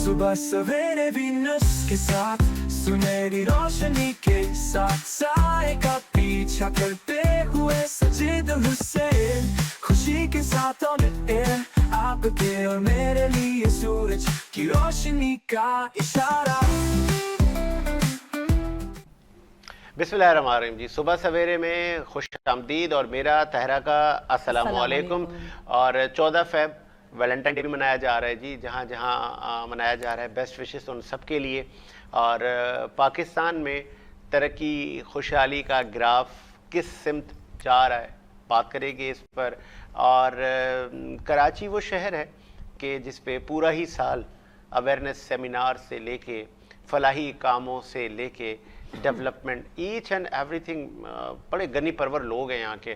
सुबह सवेरे वीनस के साथ सुनहरी रोशनी के साथ साए का पीछा करते हुए सजीद हुसैन खुशी के साथ ऑन एयर आपके और मेरे लिए सूरज की रोशनी का इशारा। बिस्मिल्लाहिर्रहमानिर्रहीम जी, सुबह सवेरे में खुश आमदीद और मेरा तहरा का अस्सलाम वालेकुम। और 14 फ़रवरी वैलेंटाइन डे भी मनाया जा रहा है जी, जहाँ जहाँ मनाया जा रहा है। बेस्ट विशेस उन सब के लिए। और पाकिस्तान में तरक्की खुशहाली का ग्राफ किस सिमत जा रहा है, बात करेंगे इस पर। और कराची वो शहर है कि जिस पे पूरा ही साल अवेयरनेस सेमिनार से लेके फलाही कामों से लेके डेवलपमेंट ईच एंड एवरीथिंग, बड़े गनी परवर लोग हैं यहाँ के।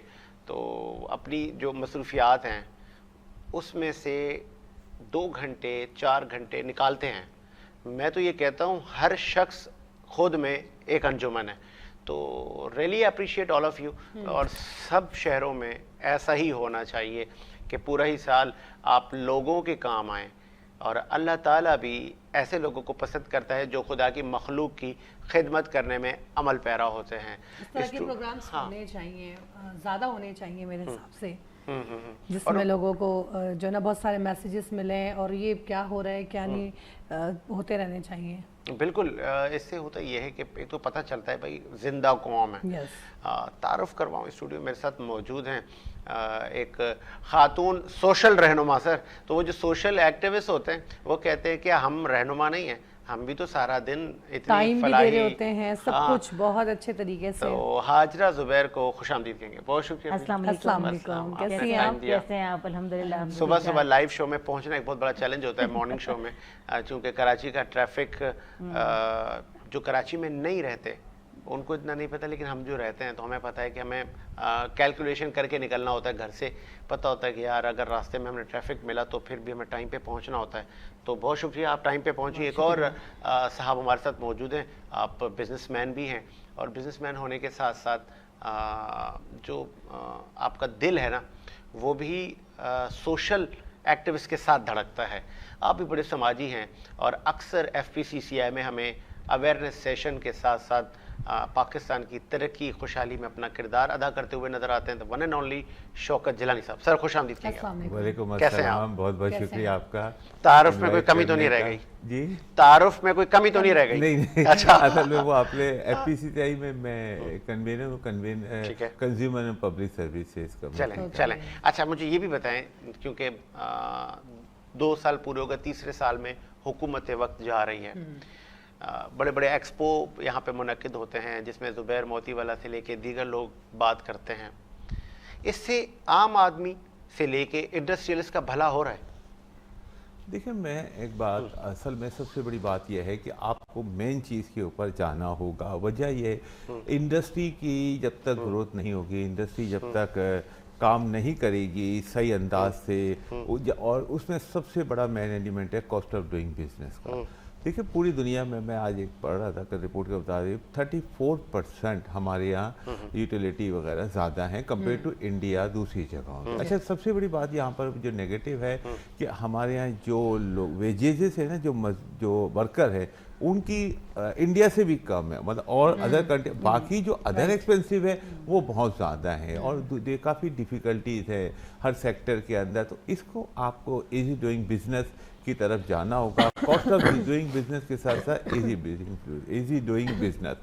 तो अपनी जो मसरूफियात हैं उसमें से 2 घंटे 4 घंटे निकालते हैं। मैं तो ये कहता हूँ हर शख्स खुद में एक अंजुमन है। तो really appreciate all of you. और सब शहरों में ऐसा ही होना चाहिए कि पूरा ही साल आप लोगों के काम आएँ। और अल्लाह ताला भी ऐसे लोगों को पसंद करता है जो खुदा की मखलूक की खिदमत करने में अमल पैरा होते हैं। इस तरह के प्रोग्राम्स होने चाहिए, ज़्यादा होने चाहिए मेरे हिसाब से, और जिसमें लोगों को जो ना बहुत सारे मैसेजेस मिलें और ये क्या हो रहा है क्या नहीं, होते रहने चाहिए। बिल्कुल। इससे होता ये है कि एक तो पता चलता है भाई जिंदा कौम है। तारुफ करवाऊँ, स्टूडियो मेरे साथ मौजूद हैं एक खातून सोशल रहनुमा। सर, तो वो जो सोशल एक्टिविस्ट होते हैं वो कहते हैं कि हम रहनुमा नहीं हैं, हम भी तो सारा दिन इतनी फलाही भी दे रहे होते हैं, सब कुछ बहुत अच्छे तरीके से। तो हाजरा जुबैर को खुशामदीद कहेंगे। बहुत शुक्रिया। अस्सलाम वालेकुम, कैसी हैं आप? अल्हम्दुलिल्लाह। सुबह सुबह लाइव शो में पहुंचना एक बहुत बड़ा चैलेंज होता है मॉर्निंग शो में, चूँकि कराची का ट्रैफिक, जो कराची में नहीं रहते उनको इतना नहीं पता, लेकिन हम जो रहते हैं तो हमें पता है कि हमें कैलकुलेशन करके निकलना होता है घर से। पता होता है कि यार अगर रास्ते में हमें ट्रैफिक मिला तो फिर भी हमें टाइम पे पहुंचना होता है। तो बहुत शुक्रिया, आप टाइम पे पहुंची। एक और साहब हमारे साथ मौजूद हैं, आप बिजनेसमैन भी हैं और बिजनेसमैन होने के साथ साथ जो आपका दिल है ना वो भी सोशल एक्टिविस्ट के साथ धड़कता है। आप भी बड़े समाजी हैं और अक्सर FPCCI में हमें अवेयरनेस सेशन के साथ साथ पाकिस्तान की तरक्की खुशहाली में अपना किरदार अदा करते हुए नजर आते हैं। तो one and only Shaukat Jilani साहब, सर खुश आमदीद कीजिए। वालेकुम कैसे हैं अस्सलाम, बहुत बहुत शुक्रिया आपका। तारुफ में कोई कमी तो नहीं रह गई जी? तारुफ में कोई कमी तो नहीं रह गई? नहीं। अच्छा। असल में वो आपने FPCCI में मैं कन्वीनर हूँ, कंज्यूमर एंड पब्लिक सर्विसेज का। चलें। अच्छा, मुझे ये भी बताएं, क्योंकि 2 साल पूरे हो गए, तीसरे साल में हुकूमत वक्त जा रही है। बड़े बड़े एक्सपो यहाँ पे मुनक्किद होते हैं जिसमें ज़ुबैर मोतीवाला से लेके दीगर लोग बात करते हैं। इससे आम आदमी से लेके इंडस्ट्रियलिस्ट का भला हो रहा है? देखिए, मैं एक बात, असल में सबसे बड़ी बात यह है कि आपको मेन चीज़ के ऊपर जाना होगा। वजह यह, इंडस्ट्री की जब तक ग्रोथ नहीं होगी, इंडस्ट्री जब तक काम नहीं करेगी सही अंदाज से, और उसमें सबसे बड़ा मेन एलिमेंट है कॉस्ट ऑफ डूइंग बिजनेस का। देखिए, पूरी दुनिया में मैं आज एक पढ़ रहा था कि रिपोर्ट के बता रही 34% हमारे यहाँ यूटिलिटी वगैरह ज़्यादा हैं कंपेयर टू इंडिया दूसरी जगहों में। अच्छा, सबसे बड़ी बात यहाँ पर जो नेगेटिव है कि हमारे यहाँ जो लोग वेजेस है ना, जो वर्कर है उनकी इंडिया से भी कम है, मतलब और अदर कंट्री, बाकी जो अदर एक्सपेंसिव है वो बहुत ज़्यादा है और काफ़ी डिफ़िकल्टीज है हर सेक्टर के अंदर। तो इसको आपको इजी डूइंग बिजनेस की तरफ जाना होगा। कॉस्ट ऑफ डूइंग बिजनेस के साथ साथ इजी डूइंग बिजनेस।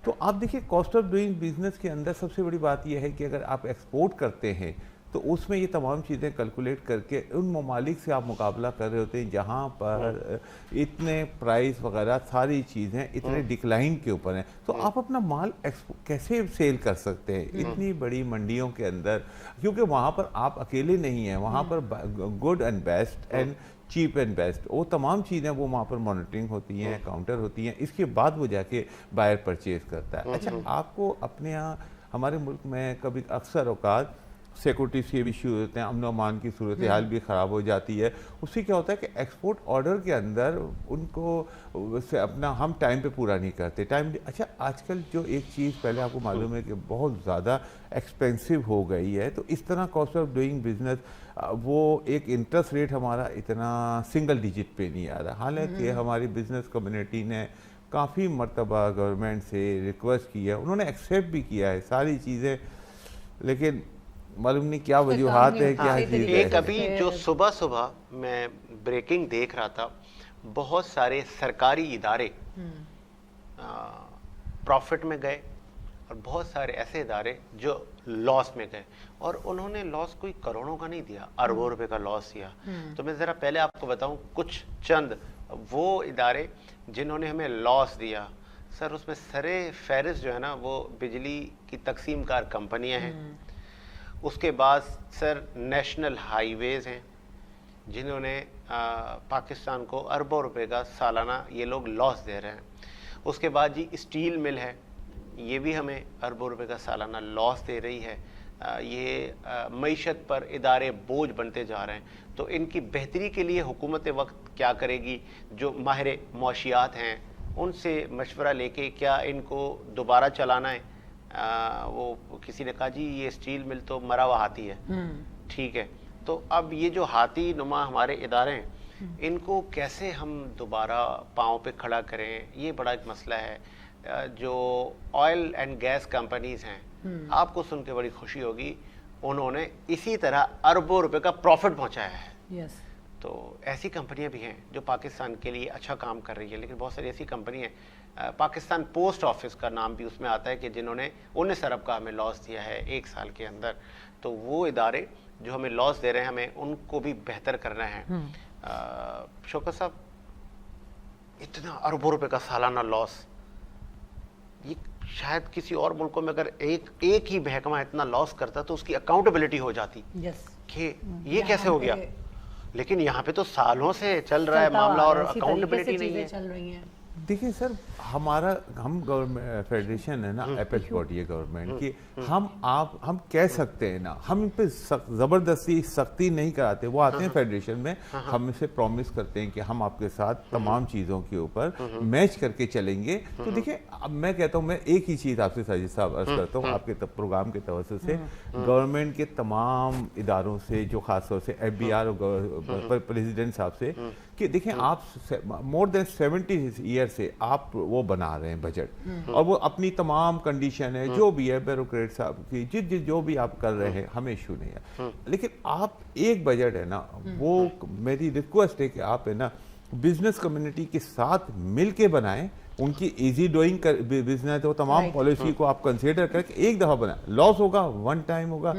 तो आप देखिए, कॉस्ट ऑफ डूइंग बिजनेस के अंदर सबसे बड़ी बात यह है कि अगर आप एक्सपोर्ट करते हैं तो उसमें ये तमाम चीज़ें कैलकुलेट करके उन ममालिक से आप मुकाबला कर रहे होते हैं जहाँ पर इतने प्राइस वगैरह सारी चीज़ें इतने डिक्लाइन के ऊपर हैं। तो आप अपना माल कैसे सेल कर सकते हैं इतनी बड़ी मंडियों के अंदर, क्योंकि वहाँ पर आप अकेले नहीं हैं, वहाँ पर good and best and cheap and best वो तमाम चीज़ें वो वहाँ पर मॉनिटरिंग होती हैं, काउंटर होती हैं, इसके बाद वो जाके बायर परचेज करता है। अच्छा, आपको अपने यहाँ हमारे मुल्क में कभी अक्सर औकात सिक्योरिटी के भी इशू होते हैं, अमन अमान की सूरत हाल भी ख़राब हो जाती है। उससे क्या होता है कि एक्सपोर्ट ऑर्डर के अंदर उनको से अपना हम टाइम पे पूरा नहीं करते। टाइम अच्छा आजकल जो एक चीज़ पहले आपको मालूम है कि बहुत ज़्यादा एक्सपेंसिव हो गई है, तो इस तरह कॉस्ट ऑफ डूइंग बिजनेस वो एक इंटरेस्ट रेट हमारा इतना सिंगल डिजिट पे नहीं आ रहा। हालांकि हमारी बिजनेस कम्युनिटी ने काफ़ी मरतबा गवर्नमेंट से रिक्वेस्ट की है, उन्होंने एक्सेप्ट भी किया है सारी चीज़ें, लेकिन मालूम नहीं क्या वजूहात है, क्या चीज़ है। एक अभी जो सुबह सुबह मैं ब्रेकिंग देख रहा था, बहुत सारे सरकारी इदारे प्रॉफिट में गए और बहुत सारे ऐसे इदारे जो लॉस में गए, और उन्होंने लॉस कोई करोड़ों का नहीं दिया, अरबों रुपए का लॉस दिया। तो मैं ज़रा पहले आपको बताऊं कुछ चंद वो इदारे जिन्होंने हमें लॉस दिया। सर उसमें सरे फहरिस्त जो है ना वो बिजली की तकसीमकार कंपनियां हैं। उसके बाद सर नेशनल हाईवेज़ हैं जिन्होंने पाकिस्तान को अरबों रुपए का सालाना ये लोग लॉस दे रहे हैं। उसके बाद जी स्टील मिल है, ये भी हमें अरबों रुपए का सालाना लॉस दे रही है। ये मईशत पर इदारे बोझ बनते जा रहे हैं। तो इनकी बेहतरी के लिए हुकूमत वक्त क्या करेगी? जो माहिर मौशियात हैं उनसे मशवरा लेके क्या इनको दोबारा चलाना है? वो किसी ने कहा जी ये स्टील मिल तो मरा हुआ हाथी है, ठीक है, तो अब ये जो हाथी नुमा हमारे इदारे हैं इनको कैसे हम दोबारा पाँव पे खड़ा करें, ये बड़ा एक मसला है। जो ऑयल एंड गैस कंपनीज हैं, आपको सुन के बड़ी खुशी होगी, उन्होंने इसी तरह अरबों रुपए का प्रॉफिट पहुंचाया है। तो ऐसी कंपनियां भी हैं जो पाकिस्तान के लिए अच्छा काम कर रही है, लेकिन बहुत सारी ऐसी कंपनी हैं, पाकिस्तान पोस्ट ऑफिस का नाम भी उसमें आता है कि जिन्होंने 19 अरब का हमें लॉस दिया है 1 साल के अंदर। तो वो इदारे जो हमें लॉस दे रहे हैं हमें उनको भी बेहतर करना है। शौकत साहब, इतना अरबों रुपए का सालाना लॉस, ये शायद किसी और मुल्कों में अगर एक ही महकमा इतना लॉस करता तो उसकी अकाउंटेबिलिटी हो जाती कि ये कैसे हो गया, लेकिन यहाँ पे तो सालों से चल रहा है मामला और अकाउंटेबिलिटी नहीं है। चल रही हैं। देखिए सर, हम गवर्नमेंट फेडरेशन है ना, एपेक्स बॉडी है गवर्नमेंट की, हम कह सकते हैं ना, हम इन पे ज़बरदस्ती सख्ती नहीं कराते। वो आते हैं फेडरेशन में, हम इसे प्रॉमिस करते हैं कि हम आपके साथ तमाम चीज़ों के ऊपर मैच करके चलेंगे। तो देखिए, अब मैं कहता हूँ, मैं एक ही चीज़ आपसे साजिद साहब अर्ज करता हूँ आपके प्रोग्राम के तवज्जुह से, गवर्नमेंट के तमाम इदारों से, जो खासतौर से FBI और प्रेसिडेंट साहब से, कि देखिए आप मोर देन 70 ईयर से आप वो बना रहे हैं बजट, और वो अपनी तमाम कंडीशन है जो भी है ब्यूरोक्रेट साहब की जो भी आप कर रहे हैं, हमें इशू नहीं है, लेकिन आप एक बजट है ना, वो मेरी रिक्वेस्ट है कि आप है ना बिजनेस कम्युनिटी के साथ मिल के बनाएं। उनकी इजी डूइंग बिजनेस तो तमाम पॉलिसी को आप कंसीडर करके एक दफ़ा बनाएं। लॉस होगा, वन टाइम होगा,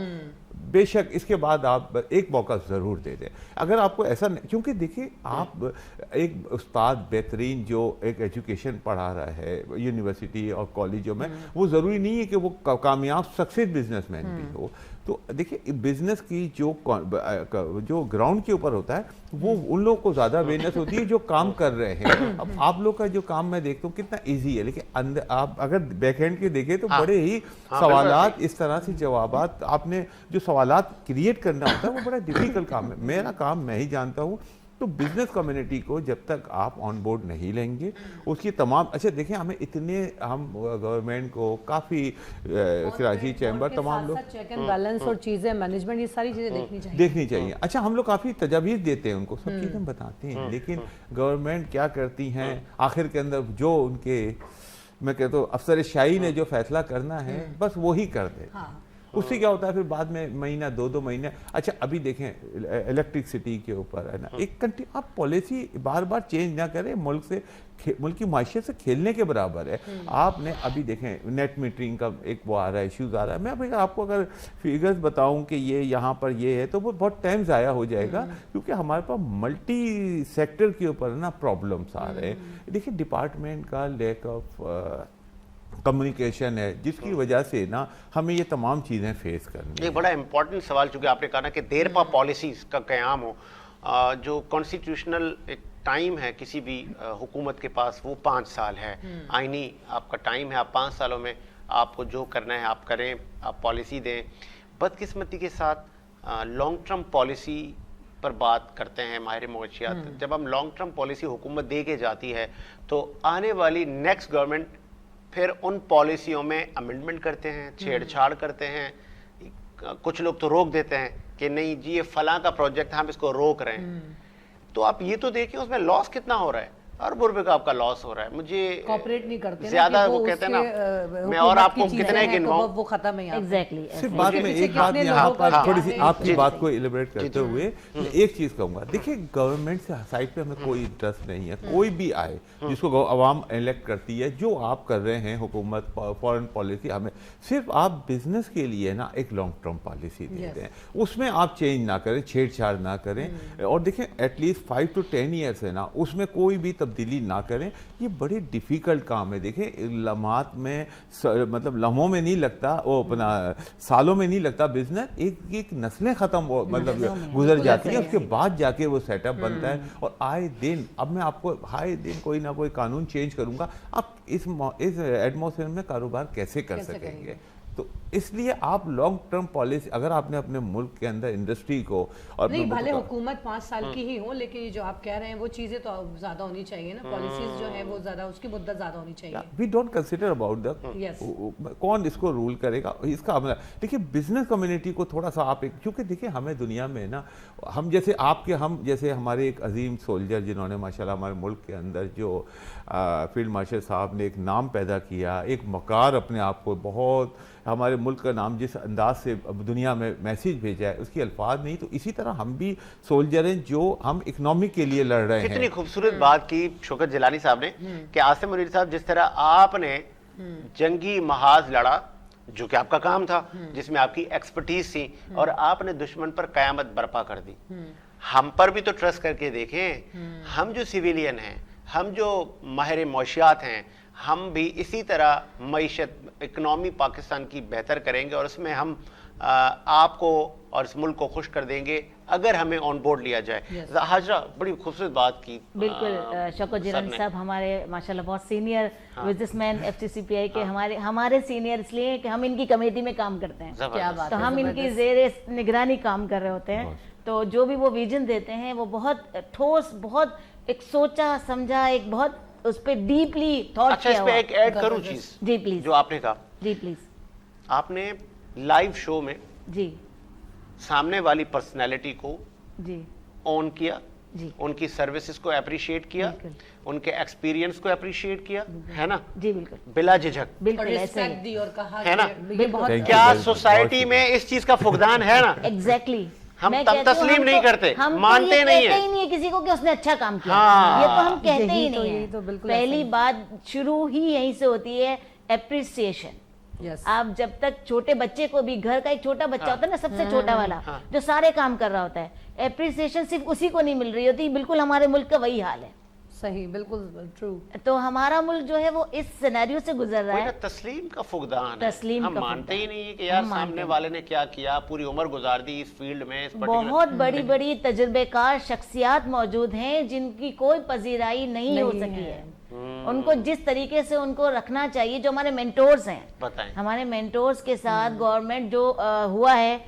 बेशक, इसके बाद आप एक मौका ज़रूर दे दें। अगर आपको ऐसा नहीं, क्योंकि देखिए आप एक उस्ताद बेहतरीन जो एक एजुकेशन पढ़ा रहा है यूनिवर्सिटी और कॉलेजों में, वो ज़रूरी नहीं है कि वो कामयाब सक्सेस बिजनेसमैन भी हो। तो देखिए बिजनेस की जो ग्राउंड के ऊपर होता है वो उन लोगों को ज़्यादा अवेयरनेस होती है जो काम कर रहे हैं। अब आप लोग का जो काम मैं देखता हूँ कितना इजी है, लेकिन अंदर आप अगर बैक हैंड के देखें तो बड़े ही सवालात, इस तरह से जवाबात, आपने जो सवालात क्रिएट करना होता है वो बड़ा डिफिकल्ट काम है। मेरा काम मैं ही जानता हूँ। तो बिजनेस कम्युनिटी को जब तक आप ऑन बोर्ड नहीं लेंगे, उसकी तमाम, अच्छा देखिए हमें इतने, हम गवर्नमेंट को काफ़ी कराची चैम्बर तमाम लोग चेक एंड बैलेंस और चीज़ें, मैनेजमेंट, ये सारी चीज़ें देखनी चाहिए। अच्छा, हम लोग काफ़ी तजावीज़ देते हैं उनको, सब चीज़ें बताते हैं, लेकिन गवर्नमेंट क्या करती हैं आखिर के अंदर, जो उनके, मैं कहता हूँ अफसर शाही ने जो फैसला करना है बस वही कर दे। उससे क्या होता है फिर बाद में महीना 2-2 महीने। अच्छा अभी देखें इलेक्ट्रिसिटी के ऊपर है ना, एक आप पॉलिसी बार बार चेंज ना करें, मुल्क की माशियत से खेलने के बराबर है। आपने अभी देखें नेट मीटरिंग का एक वो आ रहा है, इश्यूज आ रहा है। मैं अभी आपको अगर फिगर्स बताऊं कि ये यहाँ पर ये है तो वो बहुत टाइम ज़ाया हो जाएगा, क्योंकि हमारे पास मल्टी सेक्टर के ऊपर ना प्रॉब्लम्स आ रहे हैं। देखिए डिपार्टमेंट का लैक ऑफ कम्युनिकेशन है, जिसकी वजह से ना हमें ये तमाम चीज़ें फेस करनी है। एक बड़ा इंपॉर्टेंट सवाल, चूंकि आपने कहा ना कि देरपा पॉलिसीज़ का क़याम हो, जो कॉन्स्टिट्यूशनल एक टाइम है किसी भी हुकूमत के पास, वो 5 साल है, आईनी आपका टाइम है। आप 5 सालों में आपको जो करना है आप करें, आप पॉलिसी दें। बदकिस्मती के साथ लॉन्ग टर्म पॉलिसी पर बात करते हैं माहिर मवेशियात। जब हम लॉन्ग टर्म पॉलिसी हुकूमत दे के जाती है तो आने वाली नेक्स्ट गवर्नमेंट फिर उन पॉलिसियों में अमेंडमेंट करते हैं, छेड़छाड़ करते हैं। कुछ लोग तो रोक देते हैं कि नहीं जी ये फलां का प्रोजेक्ट हम इसको रोक रहे हैं। तो आप ये तो देखिए उसमें लॉस कितना हो रहा है, अरबों रुपए का आपका लॉस हो रहा है। मुझे कॉपरेट नहीं करते ज्यादा वो कहते हैं ना मैं और आपको कितने गिनवाऊं, वो खत्म है। एग्जैक्टली सिर्फ बात में एक बात यहाँ पर थोड़ी सी आपकी बात को इलेबरेट करते हुए मैं एक चीज कहूंगा। देखिए गवर्नमेंट से साइड पे हमें कोई इंटरेस्ट नहीं है, कोई भी आए जिसको आवाम इलेक्ट करती है, जो आप कर रहे हैं हुकूमत फॉरेन पॉलिसी, हमें सिर्फ आप बिजनेस के लिए ना एक लॉन्ग टर्म पॉलिसी दे दें, उसमें आप चेंज ना करें, छेड़छाड़ ना करें। और देखें एटलीस्ट 5 to 10 ईयर्स है ना, उसमें कोई भी तब्दीली ना करें। ये बड़े डिफिकल्ट काम है। देखें लम्हात में मतलब लम्हों में नहीं लगता, वो अपना सालों में नहीं लगता बिजनेस, एक नस्लें खत्म मतलब गुजर जाती है, उसके बाद जाके वो सेटअप बनता है। और आए दिन अब मैं आपको आए दिन कोई ना कोई कानून चेंज करूंगा, आप इस एटमॉस्फेयर में कारोबार कैसे कर सकेंगे? तो इसलिए आप लॉन्ग टर्म पॉलिसी अगर आपने अपने मुल्क के अंदर इंडस्ट्री को और नहीं, भले हुकूमत 5 साल की ही हो, लेकिन ये जो आप कह रहे हैं वो चीजें तो ज्यादा होनी चाहिए ना, पॉलिसीज जो है वो ज्यादा उसकी मुद्दत ज्यादा होनी चाहिए। We don't consider about the कौन इसको रूल करेगा, इसका अपना। देखिए बिजनेस कम्युनिटी को थोड़ा सा आप एक, क्योंकि देखिए हमें दुनिया में ना हम जैसे हमारे एक अजीम सोल्जर जिन्होंने माशाल्लाह हमारे मुल्क के अंदर जो फील्ड मार्शल साहब ने एक नाम पैदा किया, एक मकार अपने आप को, बहुत हमारे मुल्क का नाम जिस अंदाज से दुनिया में मैसेज भेजा है उसकी अल्फाज नहीं, तो इसी तरह हम भी सोल्जर हैं जो हम इकोनॉमी के लिए लड़ रहे हैं। कितनी खूबसूरत बात की शौकत जिलानी साहब ने कि आसिम मुनीर साहब, जिस तरह आपने जंगी महाज लड़ा जो कि आपका काम था, जिसमें आपकी एक्सपर्टीज थी, और आपने दुश्मन पर कयामत बर्पा कर दी। हम पर भी तो ट्रस्ट करके देखें, हम जो सिविलियन हैं, हम जो माहिर मौशियात हैं, हम भी इसी तरह मईशत इकनॉमी पाकिस्तान की बेहतर करेंगे और उसमें हम आपको और इस मुल्क को खुश कर देंगे अगर हमें ऑन बोर्ड लिया जाए। हाजरा बड़ी खूबसूरत बात की। बिल्कुल शौकत जिलानी साहब हमारे माशाल्लाह बहुत सीनियर बिजनेसमैन FCCPI के हमारे सीनियर इसलिए कि हम इनकी कमेटी में काम करते हैं। क्या बात तो हम इनकी ज़ेरे निगरानी काम कर रहे होते हैं। तो जो भी वो विजन देते हैं वो बहुत ठोस, बहुत एक सोचा समझा, एक बहुत उस पर डीपली थॉट अच्छा, इस पे एक ऐड करूं चीज जी प्लीज, जो आपने कहा जी प्लीज। आपने लाइव शो में जी सामने वाली पर्सनैलिटी को जी ऑन किया, जी उनकी सर्विसेज को अप्रिशिएट किया, उनके एक्सपीरियंस को अप्रिशिएट किया, है ना? जी बिल्कुल, बिला झिझक, बिल्कुल ऐसे ही दी और कहा है ना? बहुत क्या सोसाइटी में इस चीज का फुकदान है ना? एग्जैक्टली। हम तस्लीम नहीं करते, मानते नहीं है। ही नहीं है किसी को कि उसने अच्छा काम किया। हाँ। ये तो हम कहते ही यही नहीं है। तो बिल्कुल पहली बात शुरू ही यहीं से होती है, एप्रिसिएशन। आप जब तक छोटे बच्चे को भी, घर का एक छोटा बच्चा होता है ना, सबसे छोटा वाला जो सारे काम कर रहा होता है, एप्रिसिएशन सिर्फ उसी को नहीं मिल रही होती। बिल्कुल हमारे मुल्क का वही हाल है। सही, बिल्कुल ट्रू। तो हमारा मुल्क जो है वो इस सिनेरियो से गुजर रहा है। तस्लीम का फुकदान है। तस्लीम हम का मानते ही नहीं है कि यार सामने वाले ने क्या किया, पूरी उम्र गुजार दी इस फील्ड में, इस बहुत बड़ी बड़ी तजुर्बेकार शख्सियात मौजूद हैं जिनकी कोई पजीराई नहीं हो सकी है। उनको जिस तरीके से उनको रखना चाहिए, जो हमारे मेंटोर्स हैं, बताएं। हमारे मेंटोर्स के साथ गवर्नमेंट जो हुआ है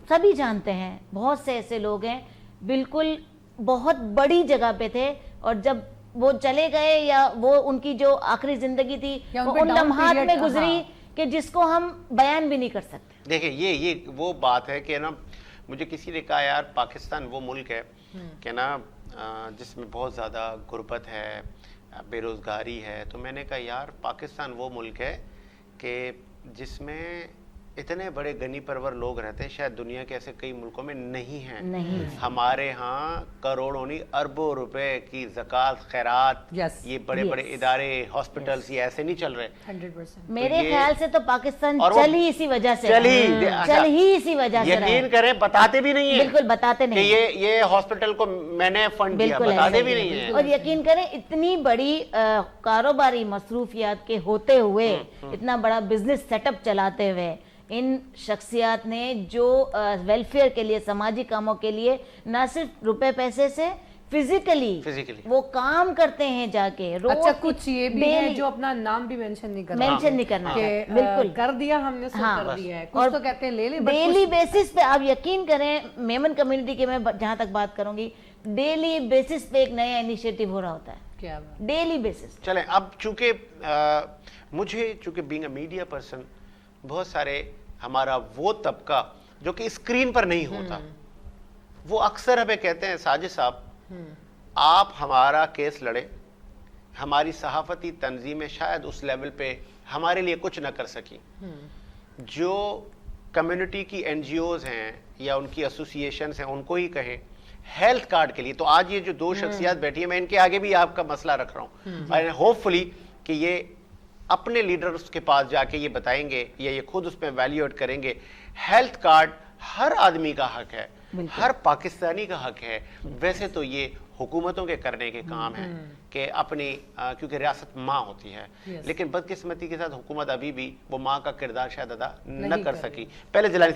सभी जानते हैं। बहुत से ऐसे लोग हैं बिल्कुल बहुत बड़ी जगह पे थे और जब वो चले गए या वो उनकी जो आखिरी जिंदगी थी वो उन लम्हात में गुजरी कि जिसको हम बयान भी नहीं कर सकते। देखिए ये वो बात है कि ना, मुझे किसी ने कहा यार पाकिस्तान वो मुल्क है कि ना जिसमें बहुत ज़्यादा गुर्बत है, बेरोज़गारी है। तो मैंने कहा यार पाकिस्तान वो मुल्क है कि जिसमें इतने बड़े गनी परवर लोग रहते हैं, शायद दुनिया के ऐसे कई मुल्कों में नहीं हैं। हमारे यहाँ करोड़ों नहीं अरबों रुपए की ज़कात, खैरात, ये बड़े बड़े इदारे, हॉस्पिटल्स, ये ऐसे नहीं चल रहे। 100%। मेरे ख्याल से तो पाकिस्तान चल ही इसी वजह से, चल ही इसी वजह से। यकीन करें बताते भी नहीं है, बिल्कुल बताते नहीं कि ये हॉस्पिटल को मैंने फंड दिया, बताते भी नहीं है। और यकीन करें इतनी बड़ी कारोबारी मसरूफियात के होते हुए, इतना बड़ा बिजनेस सेटअप चलाते हुए इन शख्सियात ने जो वेलफेयर के लिए, समाजी कामों के लिए, ना सिर्फ रुपए पैसे से फिजिकली वो काम करते हैं जाके रोज। अच्छा, कुछ ये भी है daily- जो अपना नाम भी मेंशन नहीं करना, मेंशन नहीं करना, कि बिल्कुल कर दिया हमने सो हाँ, कर दिया है, कुछ और तो कहते हैं ले ले, but डेली बेसिस पे आप यकीन करें, मेमन कम्युनिटी के मैं जहां तक बात करूंगी, डेली बेसिस पे एक नया इनिशिएटिव हो रहा होता है, क्या बात। Daily basis. चलें, अब चूंकि मुझे चूंकि बीइंग अ मीडिया पर्सन, बहुत सारे हमारा वो तबका जो कि स्क्रीन पर नहीं होता, वो अक्सर हमें कहते हैं साजिद साहब आप हमारा केस लड़े, हमारी सहाफती तंजीमें शायद उस लेवल पे हमारे लिए कुछ ना कर सकी। जो कम्युनिटी की एनजीओज हैं या उनकी एसोसिएशंस हैं, उनको ही कहें हेल्थ कार्ड के लिए। तो आज ये जो दो शख्सियत बैठी है, मैं इनके आगे भी आपका मसला रख रहा हूँ, और होपफुली कि ये अपने लीडर्स के पास जाके ये बताएंगे या ये खुद उस पर वैल्यूएट करेंगे। हेल्थ कार्ड हर आदमी का हक है, हर पाकिस्तानी का हक है। वैसे तो ये हुकूमतों के करने के काम है कि अपनी क्योंकि रियासत माँ होती है, लेकिन बदकिस्मती के साथ हुकूमत अभी भी वो माँ का किरदार शायद अदा न कर सकी। पहले जलाली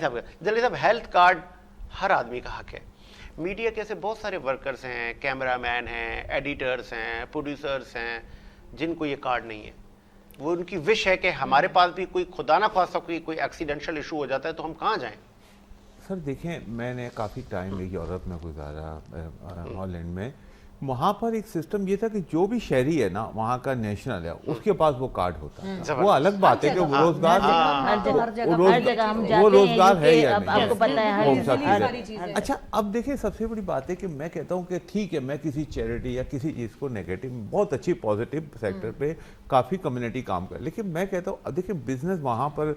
साहब, हेल्थ कार्ड हर आदमी का हक है। मीडिया के ऐसे बहुत सारे वर्कर्स हैं, कैमरामैन हैं, एडिटर्स हैं, प्रोड्यूसर्स हैं, जिनको ये कार्ड नहीं है। वो उनकी विश है कि हमारे पास भी कोई खुदा ना खासा कोई एक्सीडेंशियल इशू हो जाता है तो हम कहाँ जाएं। सर देखें, मैंने काफ़ी टाइम यूरोप में गुजारा, हॉलैंड में। वहाँ पर एक सिस्टम ये था कि जो भी शहरी है ना, वहाँ का नेशनल है, उसके पास वो कार्ड होता है। वो अलग बात है कि वो रोजगार वो रोजगार है या नहीं, आपको पता है वो सब सारी चीज़ें। चीजें। अच्छा, अब देखिए सबसे बड़ी बात है कि मैं कहता हूँ कि ठीक है, मैं किसी चैरिटी या किसी चीज़ को नेगेटिव, बहुत अच्छी पॉजिटिव सेक्टर पे काफ़ी कम्युनिटी काम कर, लेकिन मैं कहता हूँ अब देखिए बिजनेस वहाँ पर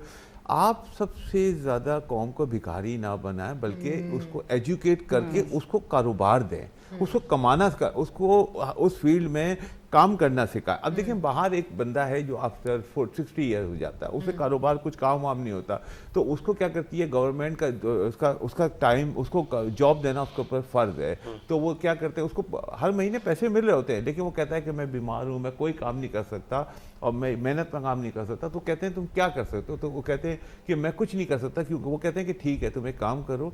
आप सबसे ज़्यादा कौम को भिखारी ना बनाएं, बल्कि उसको एजुकेट करके उसको कारोबार दें, उसको कमाना, उसको उस फील्ड में काम करना सिखाएं। अब देखें, बाहर एक बंदा है जो आफ्टर 60 ईयर हो जाता है, उसे कारोबार कुछ काम वाम नहीं होता, तो उसको क्या करती है गवर्नमेंट का उसका टाइम, उसको जॉब देना उसके ऊपर फ़र्ज है। तो वो क्या करते हैं, उसको हर महीने पैसे मिल रहे होते हैं, लेकिन वो कहता है कि मैं बीमार हूँ, मैं कोई काम नहीं कर सकता और मैं मेहनत में काम नहीं कर सकता। तो कहते हैं तुम क्या कर सकते हो? तो वो कहते हैं कि मैं कुछ नहीं कर सकता, क्योंकि वो कहते हैं कि ठीक है तुम एक काम करो,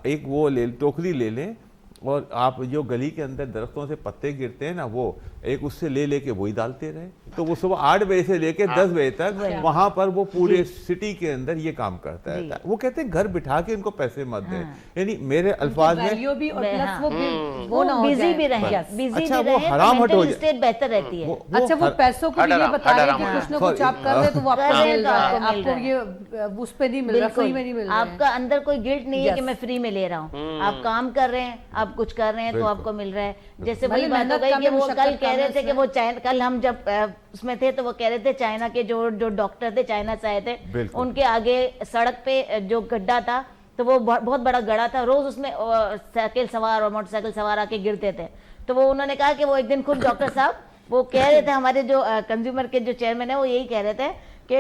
एक वो टोकरी ले लें और आप जो गली के अंदर दरख्तों से पत्ते गिरते हैं ना, वो एक उससे ले लेके वही डालते रहे। तो वो सुबह 8 बजे से लेके 10 बजे तक वहां पर वो पूरे सिटी के अंदर ये काम करता है। वो कहते हैं घर बिठा के इनको पैसे मत दें, यानी मेरे अल्फाज में वैल्यू भी और प्लस वो ना हो बिजी जाए। भी रहे, बिजी अच्छा, भी वो रहे, हराम हट हो मेंटल जाए। स्टेट बेहतर रहती है। अच्छा, वो पैसों को भी ये बता रहे हैं कि कुछ ना कुछ आप कर रहे हैं तो वो आपको कर रहे हैं मिल तो रहा है, आपको मिल आपको ये उस पे नहीं मिल रहा, फ्री में नहीं मिल रहा है। आपका अंदर कोई गिल्ट नहीं है कि Yes. मैं फ्री में ले रहा हूँ। आप काम कर रहे हैं, आप कुछ कर रहे हैं तो आपको मिल रहा है। जैसे वही भले बात हो मेहनत गई कम कि है, वो मुशक्कत कल कह कम रहे है थे कि वो चाइना, कल हम जब उसमें थे तो वो कह रहे थे चाइना के जो डॉक्टर थे, चाइना से आए थे, बिल्कुल। उनके आगे सड़क पे जो गड्ढा था, तो वो बहुत बड़ा गड्ढा था, रोज उसमें साइकिल सवार और मोटरसाइकिल सवार आके गिरते थे। तो वो उन्होंने कहा कि वो एक दिन खुद डॉक्टर साहब वो कह रहे थे, हमारे जो कंज्यूमर के जो चेयरमैन है वो यही कह रहे थे कि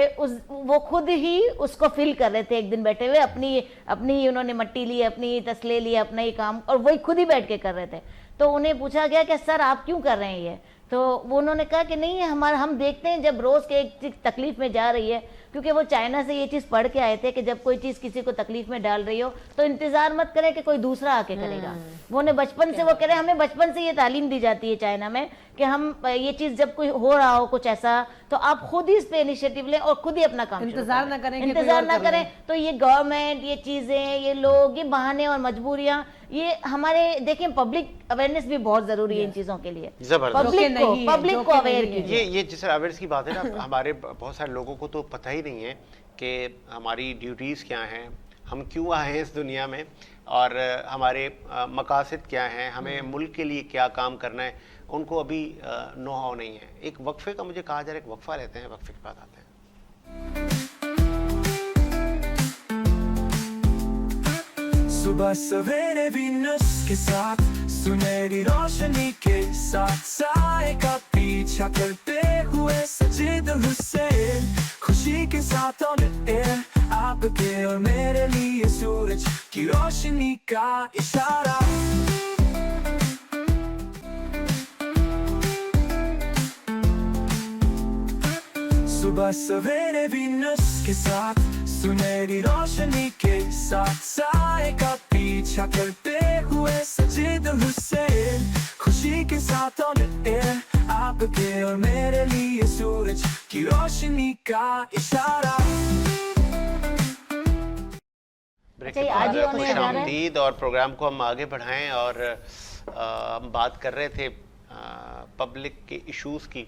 वो खुद ही उसको फील कर रहे थे। एक दिन बैठे हुए अपनी उन्होंने मट्टी ली, अपनी तसले लिए, अपना ही काम, और वही खुद ही बैठ के कर रहे थे। तो उन्हें पूछा गया कि सर आप क्यों कर रहे हैं ये? तो वो उन्होंने कहा कि नहीं, हम देखते हैं जब रोज के एक तकलीफ में जा रही है, क्योंकि वो चाइना से ये चीज पढ़ के आए थे कि जब कोई चीज किसी को तकलीफ में डाल रही हो तो इंतजार मत करें कि कोई दूसरा आके करेगा। वो ने बचपन से, वो कह रहे हमें बचपन से ये तालीम दी जाती है चाइना में कि हम ये चीज जब कोई हो रहा हो कुछ ऐसा, तो आप खुद ही इस पे इनिशिएटिव लें और खुद ही अपना काम इंतजार ना करें, इंतजार ना करें। तो ये गवर्नमेंट, ये चीजें, ये लोग, ये बहाने और मजबूरियां, ये हमारे देखें पब्लिक अवेयरनेस भी बहुत जरूरी है इन चीजों के लिए। पब्लिक को अवेयर कीजिए। ये जिस अवेयरनेस की बात है ना, हमारे बहुत सारे लोगों को तो पता ही नहीं है कि हमारी ड्यूटीज क्या हैं, हम क्यों आए हैं इस दुनिया में, और हमारे मकासद क्या हैं, हमें मुल्क के लिए क्या काम करना है, उनको अभी नो हाउ नहीं है। एक वक्फे का मुझे कहा जा रहा है, एक वक्फा लेते हैं, वक्फे के बाद आते हैं। सुबह सवेरे वीनस के साथ, सुनहरी रोशनी के साथ, साए का पीछा करते हुए सजीद हुसैन, खुशी के साथ ऑन एयर, आपके और मेरे लिए सूरज की रोशनी का इशारा। सुबह सवेरे वीनस के साथ, सुनहरी रोशनी के साथ, साए का पीछा करते हुए हुए सजे दिल से, खुशी के साथ ऑन एयर, आपके और मेरे लिए सूरज की रोशनी का इशारा। ब्रेक अच्छा, के ये आज बाद ही होने जा रहा है? खुशामदीद और प्रोग्राम को हम आगे बढ़ाएं और हम बात कर रहे थे पब्लिक के इश्यूज की,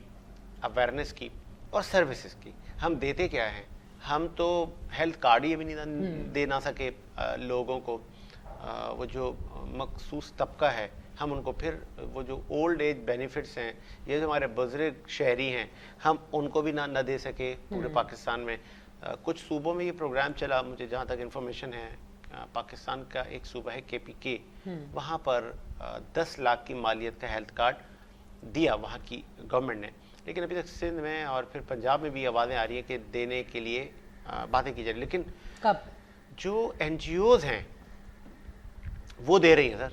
अवेयरनेस की और सर्विसेज की। हम देते क्या हैं? हम तो हेल्थ कार्ड ही अभी नहीं दे ना सके लोगों को। वो जो मखसूस तबका है, हम उनको फिर वो जो ओल्ड एज बेनिफिट्स हैं, ये जो हमारे बुजुर्ग शहरी हैं, हम उनको भी ना दे सके पूरे पाकिस्तान में। कुछ सूबों में ये प्रोग्राम चला, मुझे जहाँ तक इन्फॉर्मेशन है, पाकिस्तान का एक सूबा है KPK, वहाँ पर 10 लाख की मालियत का हेल्थ कार्ड दिया वहाँ की गवर्नमेंट ने। लेकिन अभी तक सिंध में और फिर पंजाब में भी आवाज़ें आ रही हैं कि देने के लिए बातें की जा रही, लेकिन कब? जो NGOs हैं वो दे रही हैं सर।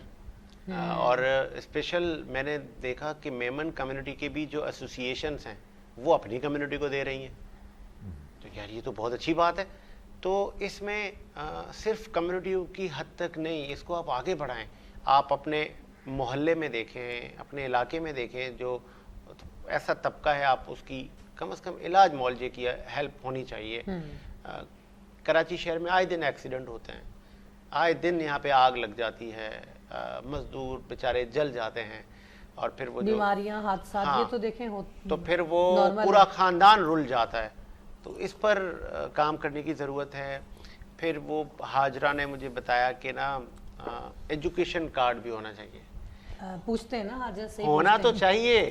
और स्पेशल मैंने देखा कि मेमन कम्युनिटी के भी जो एसोसिएशंस हैं वो अपनी कम्युनिटी को दे रही हैं। तो यार ये तो बहुत अच्छी बात है। तो इसमें सिर्फ कम्युनिटी की हद तक नहीं, इसको आप आगे बढ़ाएं। आप अपने मोहल्ले में देखें, अपने इलाके में देखें, जो ऐसा तबका है, आप उसकी कम से कम इलाज मुआवजे की हेल्प होनी चाहिए। कराची शहर में आए दिन एक्सीडेंट होते हैं, आए दिन यहाँ पे आग लग जाती है, मजदूर बेचारे जल जाते हैं, और फिर वो बीमारियां, हादसा, हाँ, ये तो देखें हो, तो फिर वो पूरा खानदान रुल जाता है। तो इस पर काम करने की ज़रूरत है। फिर वो हाजरा ने मुझे बताया कि ना एजुकेशन कार्ड भी होना चाहिए। पूछते हैं ना हाजर से, होना तो चाहिए,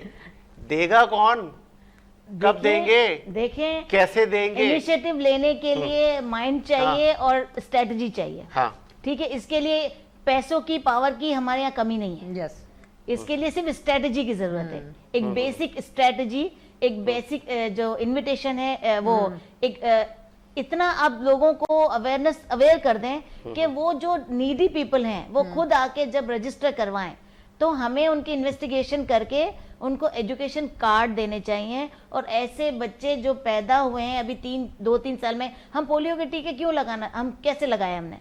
देगा कौन, कब देंगे, देखें कैसे देंगे? इनिशिएटिव लेने के लिए माइंड चाहिए और स्ट्रेटजी चाहिए। हाँ, ठीक है, इसके लिए पैसों की, पावर की हमारे यहाँ कमी नहीं है। यस, इसके लिए सिर्फ स्ट्रेटजी की जरूरत है। एक बेसिक स्ट्रेटजी, एक बेसिक जो इनविटेशन है वो एक इतना आप लोगों को अवेयर कर दें कि वो जो नीडी पीपल हैं वो खुद आके जब रजिस्टर करवाएं, तो हमें उनकी इन्वेस्टिगेशन करके उनको एजुकेशन कार्ड देने चाहिए। और ऐसे बच्चे जो पैदा हुए हैं अभी 2-3 साल में, हम पोलियो के टीके क्यों लगाना, हम कैसे लगाए, हमने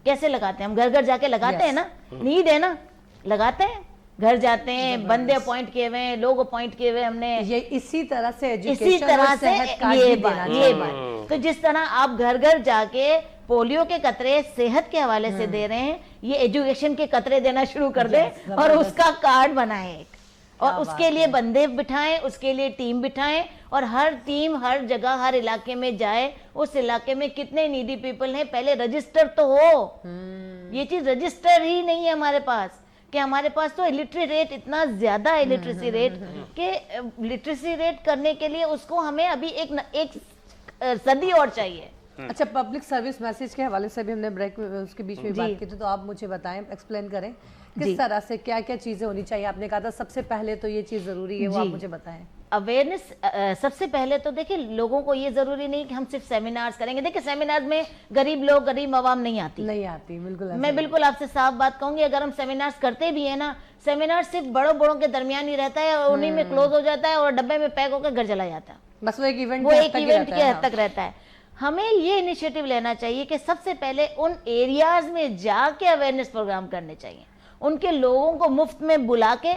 कैसे लगाते हैं? हम घर घर जाके लगाते हैं ना, नीड है ना, लगाते हैं, घर जाते हैं, बंदे अपॉइंट किए हुए हैं, लोग अपॉइंट किए हुए हमने। ये इसी तरह से इसी एजुकेशन तरह और से सेहत कार्ड ये भी बात, देना ये चाहिए। बात। तो जिस तरह आप घर घर जाके पोलियो के कतरे सेहत के हवाले से दे रहे हैं, ये एजुकेशन के कतरे देना शुरू कर दें और उसका कार्ड बनाएं एक। और उसके लिए बंदे बिठाएं, उसके लिए टीम बिठाएं, और हर टीम हर जगह हर इलाके में जाए, उस इलाके में कितने नीडी पीपल हैं पहले रजिस्टर तो हो। ये चीज रजिस्टर ही नहीं है हमारे पास, कि हमारे पास तो लिटरेसी रेट इतना ज्यादा है, लिटरेसी रेट कि लिटरेसी रेट करने के लिए उसको हमें अभी एक सदी और चाहिए। अच्छा, पब्लिक सर्विस मैसेज के हवाले से भी हमने ब्रेक में उसके बीच में बात की थी, तो आप मुझे बताएं, एक्सप्लेन करें किस तरह से क्या क्या चीजें होनी चाहिए। आपने कहा था सबसे पहले तो ये चीज जरूरी है, वो आप मुझे बताएं। अवेयरनेस सबसे पहले तो देखिए, लोगों को ये जरूरी नहीं कि हम सिर्फ सेमिनार्स करेंगे। देखिए सेमिनार में गरीब लोग, गरीब आवाम नहीं आती, बिल्कुल। मैं बिल्कुल आपसे साफ बात कहूंगी, अगर हम सेमिनार्स करते भी है ना, सेमिनार सिर्फ बड़ों के दरमियान ही रहता है और उन्हीं में क्लोज हो जाता है और डब्बे में पैक होकर घर चला जाता है। बस वो एक इवेंट के हद तक रहता है। हमें ये इनिशिएटिव लेना चाहिए कि सबसे पहले उन एरियाज में जाके अवेयरनेस प्रोग्राम करने चाहिए, उनके लोगों को मुफ्त में बुला के,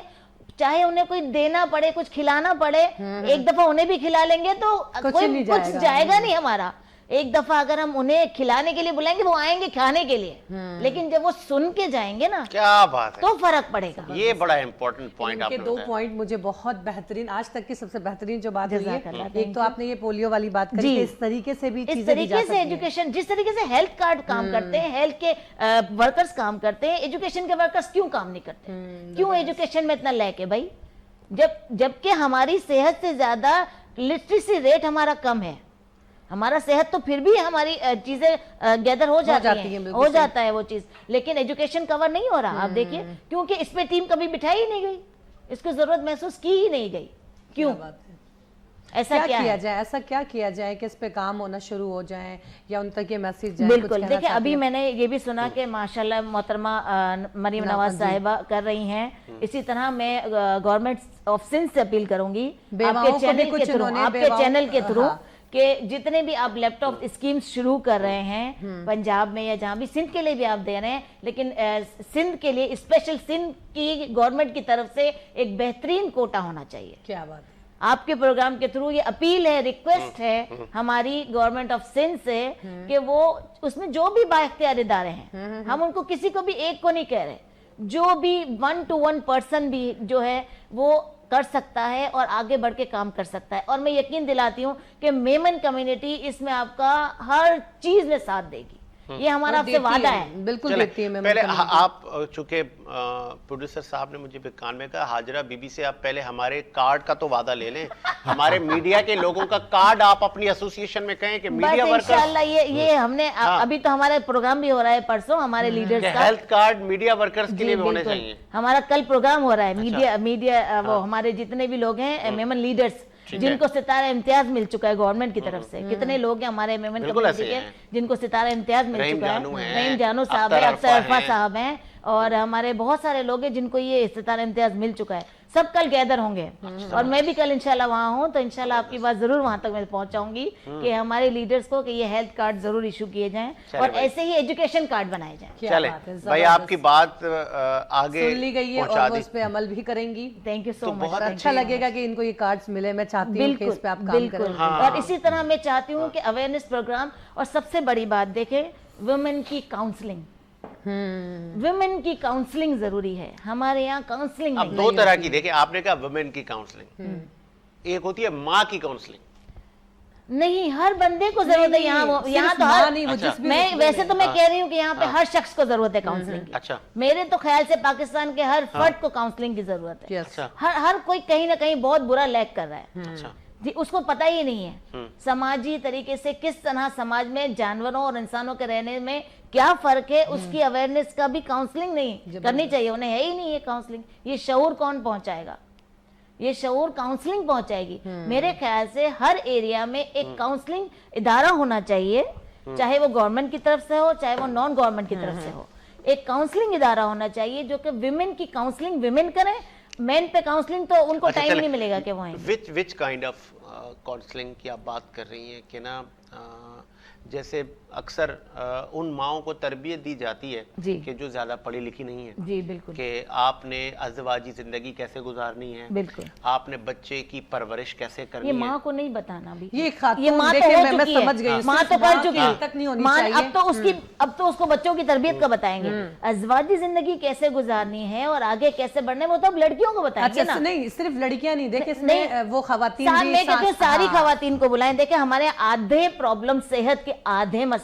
चाहे उन्हें कोई देना पड़े, कुछ खिलाना पड़े, एक दफा उन्हें भी खिला लेंगे तो कुछ जाएगा नहीं हमारा। एक दफा अगर हम उन्हें खिलाने के लिए बुलाएंगे, वो आएंगे खाने के लिए, लेकिन जब वो सुन के जाएंगे ना, क्या बात है, तो फर्क पड़ेगा। ये बड़ा इंपॉर्टेंट पॉइंट आपने दो पॉइंट मुझे बहुत बेहतरीन, आज तक की सबसे बेहतरीन जो बात हुई है, एक तो आपने ये पोलियो वाली बात करी, इस तरीके से भी इस तरीके से एजुकेशन, जिस तरीके से हेल्थ कार्ड काम करते हैं, हेल्थ के वर्कर्स काम करते हैं, एजुकेशन के वर्कर्स क्यों काम नहीं करते? क्यों एजुकेशन में इतना लैक है भाई? जबकि हमारी सेहत से ज्यादा लिटरेसी रेट हमारा कम है। हमारा सेहत तो फिर भी हमारी चीजें गैदर हो जाती है, हो जाता है वो चीज, लेकिन एजुकेशन कवर नहीं हो रहा। आप देखिए, क्योंकि इस पे टीम कभी बिठाई ही नहीं गई, इसकी जरूरत महसूस की ही नहीं गई। क्यों? ऐसा क्या किया जाए, ऐसा क्या किया जाए कि इस पे काम होना शुरू हो जाए या उन तक ये मैसेज जाए? बिल्कुल, देखिए अभी मैंने ये भी सुना कि माशाल्लाह मोहतरमा मरीम नवाज साहिबा कर रही हैं। इसी तरह मैं गवर्नमेंट ऑफ सिंध से अपील करूंगी आपके चैनल के थ्रू कि जितने भी आप लैपटॉप स्कीम्स शुरू कर रहे हैं पंजाब में या जहां भी, सिंध के लिए भी आप दे रहे हैं, लेकिन सिंध के लिए स्पेशल सिंध की गवर्नमेंट की तरफ से एक बेहतरीन कोटा होना चाहिए। क्या बात है। आपके प्रोग्राम के थ्रू ये अपील है, रिक्वेस्ट है हमारी गवर्नमेंट ऑफ सिंध से कि वो उसमें जो भी बाइख्तियार इदारे हैं, हम उनको किसी को भी एक को नहीं कह रहे, जो भी 1 to 1 पर्सन भी जो है वो कर सकता है और आगे बढ़ के काम कर सकता है। और मैं यकीन दिलाती हूँ कि मेमन कम्युनिटी इसमें आपका हर चीज में साथ देगी, ये हमारा आपसे वादा है। बिल्कुल चलें, देती है मैं पहले आप चूंकि प्रोड्यूसर साहब ने मुझे भी कान में कहा, हाजरा बीबी से आप पहले हमारे कार्ड का तो वादा ले लें, हमारे मीडिया के लोगों का कार्ड आप अपनी एसोसिएशन में कहें कि मीडिया वर्कर्स, इंशाल्लाह ये हमने अभी तो हमारे प्रोग्राम भी हो रहा है परसों हमारे लीडर्स का, हेल्थ कार्ड मीडिया वर्कर्स के लिए भी होने बिल्कुल। चाहिए। हमारा कल प्रोग्राम हो रहा है, मीडिया वो हमारे जितने भी लोग हैं मेमन लीडर्स जिनको सितारा इम्तियाज मिल चुका है गवर्नमेंट की तरफ से, कितने लोग हैं हमारे मेमन कम्युनिटी के जिनको सितारा इम्तियाज मिल चुका है। रहीम जानू साहब है, अख्तर अरफा साहब हैं, और हमारे बहुत सारे लोग हैं जिनको ये सितारा इम्तियाज मिल चुका है। सब कल गैदर होंगे और मैं भी कल इंशाल्लाह वहां हूं, तो इंशाल्लाह आपकी बात जरूर वहां तक मैं पहुंचाऊंगी कि हमारे लीडर्स को कि ये हेल्थ कार्ड जरूर इशू किए जाएं और ऐसे ही एजुकेशन कार्ड बनाए जाएं। चले भाई, आपकी बात आगे सुन ली गई है और वो इस पे अमल भी करेंगी। Thank you so much. अच्छा लगेगा कि इनको ये कार्ड्स मिले। मैं चाहती हूँ कि इस पे आप काम करें। और इसी तरह मैं चाहती हूँ कि अवेयरनेस प्रोग्राम, और सबसे बड़ी बात देखें वुमेन की काउंसलिंग, वुमेन की काउंसलिंग जरूरी है हमारे यहाँ। काउंसलिंग अब दो तरह की देखिए, आपने कहा वुमेन की काउंसलिंग, एक होती है माँ की काउंसलिंग। नहीं, हर बंदे को जरूरत है यहाँ तो हर नहीं, अच्छा। मैं वैसे तो मैं कह रही हूँ कि यहाँ पे हर शख्स को जरूरत है काउंसलिंग की। अच्छा। मेरे तो ख्याल से पाकिस्तान के हर फर्द को काउंसलिंग की जरूरत है। अच्छा। हर कोई कहीं ना कहीं बहुत बुरा लैग कर रहा है अच्छा। जी, उसको पता ही नहीं है समाजी तरीके से किस तरह समाज में जानवरों और इंसानों के रहने में क्या फर्क है, उसकी अवेयरनेस का भी काउंसलिंग नहीं करनी चाहिए। उन्हें है ही नहीं ये काउंसलिंग। ये शऊर कौन पहुंचाएगा? ये शऊर काउंसलिंग पहुंचाएगी। मेरे ख्याल से हर एरिया में एक काउंसलिंग इदारा होना चाहिए, चाहे वो गवर्नमेंट की तरफ से हो चाहे वो नॉन गवर्नमेंट की तरफ से हो। एक काउंसलिंग इदारा होना चाहिए जो कि विमेन की काउंसलिंग विमेन करें। मेन पे काउंसलिंग तो उनको टाइम नहीं मिलेगा कि वो विच काइंड ऑफ काउंसलिंग की आप बात कर रही हैं कि ना, जैसे अक्सर उन माओं को तरबियत दी जाती है जी, कि जो ज्यादा पढ़ी लिखी नहीं है, जी बिल्कुल, कि आपने अज़वाजी जिंदगी कैसे गुजारनी है, बिल्कुल, आपने बच्चे की परवरिश कैसे करनी ये है। माँ को नहीं बताना भी। ये खातून, ये माँ तो देखिए, हो मैं चुकी समझ है, गई, माँ तो कर चुकी है, तक नहीं होनी माँ चाहिए। अब तो उसको बच्चों की तरबियत का बताएंगे। अज़वाजी जिंदगी कैसे गुजारनी है और आगे कैसे बढ़ना है वो तो अब लड़कियों को बताएंगे ना। नहीं, सिर्फ लड़कियां नहीं, देखिए इसमें वो खवातीन भी, मैं कहती हूँ सारी खवातीन को बुलाएं। देखिए हमारे आधे प्रॉब्लम सेहत के आधे मसाइल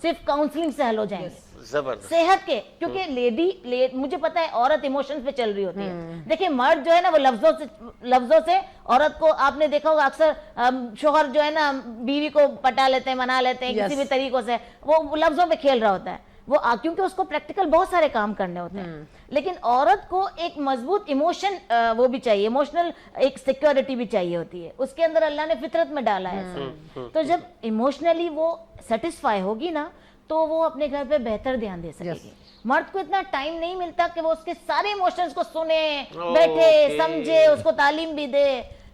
सिर्फ काउंसलिंग से हल हो जाएंगे। जबरदस्त। सेहत के, क्योंकि मुझे पता है औरत इमोशंस पे चल रही होती है। देखिए मर्द जो है ना वो लफ्जों से औरत को, आपने देखा होगा अक्सर शोहर जो है ना बीवी को पटा लेते हैं, मना लेते हैं किसी भी तरीकों से, वो लफ्जों पे खेल रहा होता है वो, क्योंकि उसको प्रैक्टिकल बहुत सारे काम करने होते हैं। लेकिन औरत को एक मजबूत इमोशन वो भी चाहिए, इमोशनल एक सिक्योरिटी भी चाहिए होती है। उसके अंदर अल्लाह ने फितरत में डाला है। तो जब इमोशनली वो सेटिस्फाई होगी ना तो वो अपने घर पे बेहतर ध्यान दे सकेगी। मर्द को इतना टाइम नहीं मिलता कि वो उसके सारे इमोशंस को सुने, बैठे, समझे, उसको तालीम भी दे।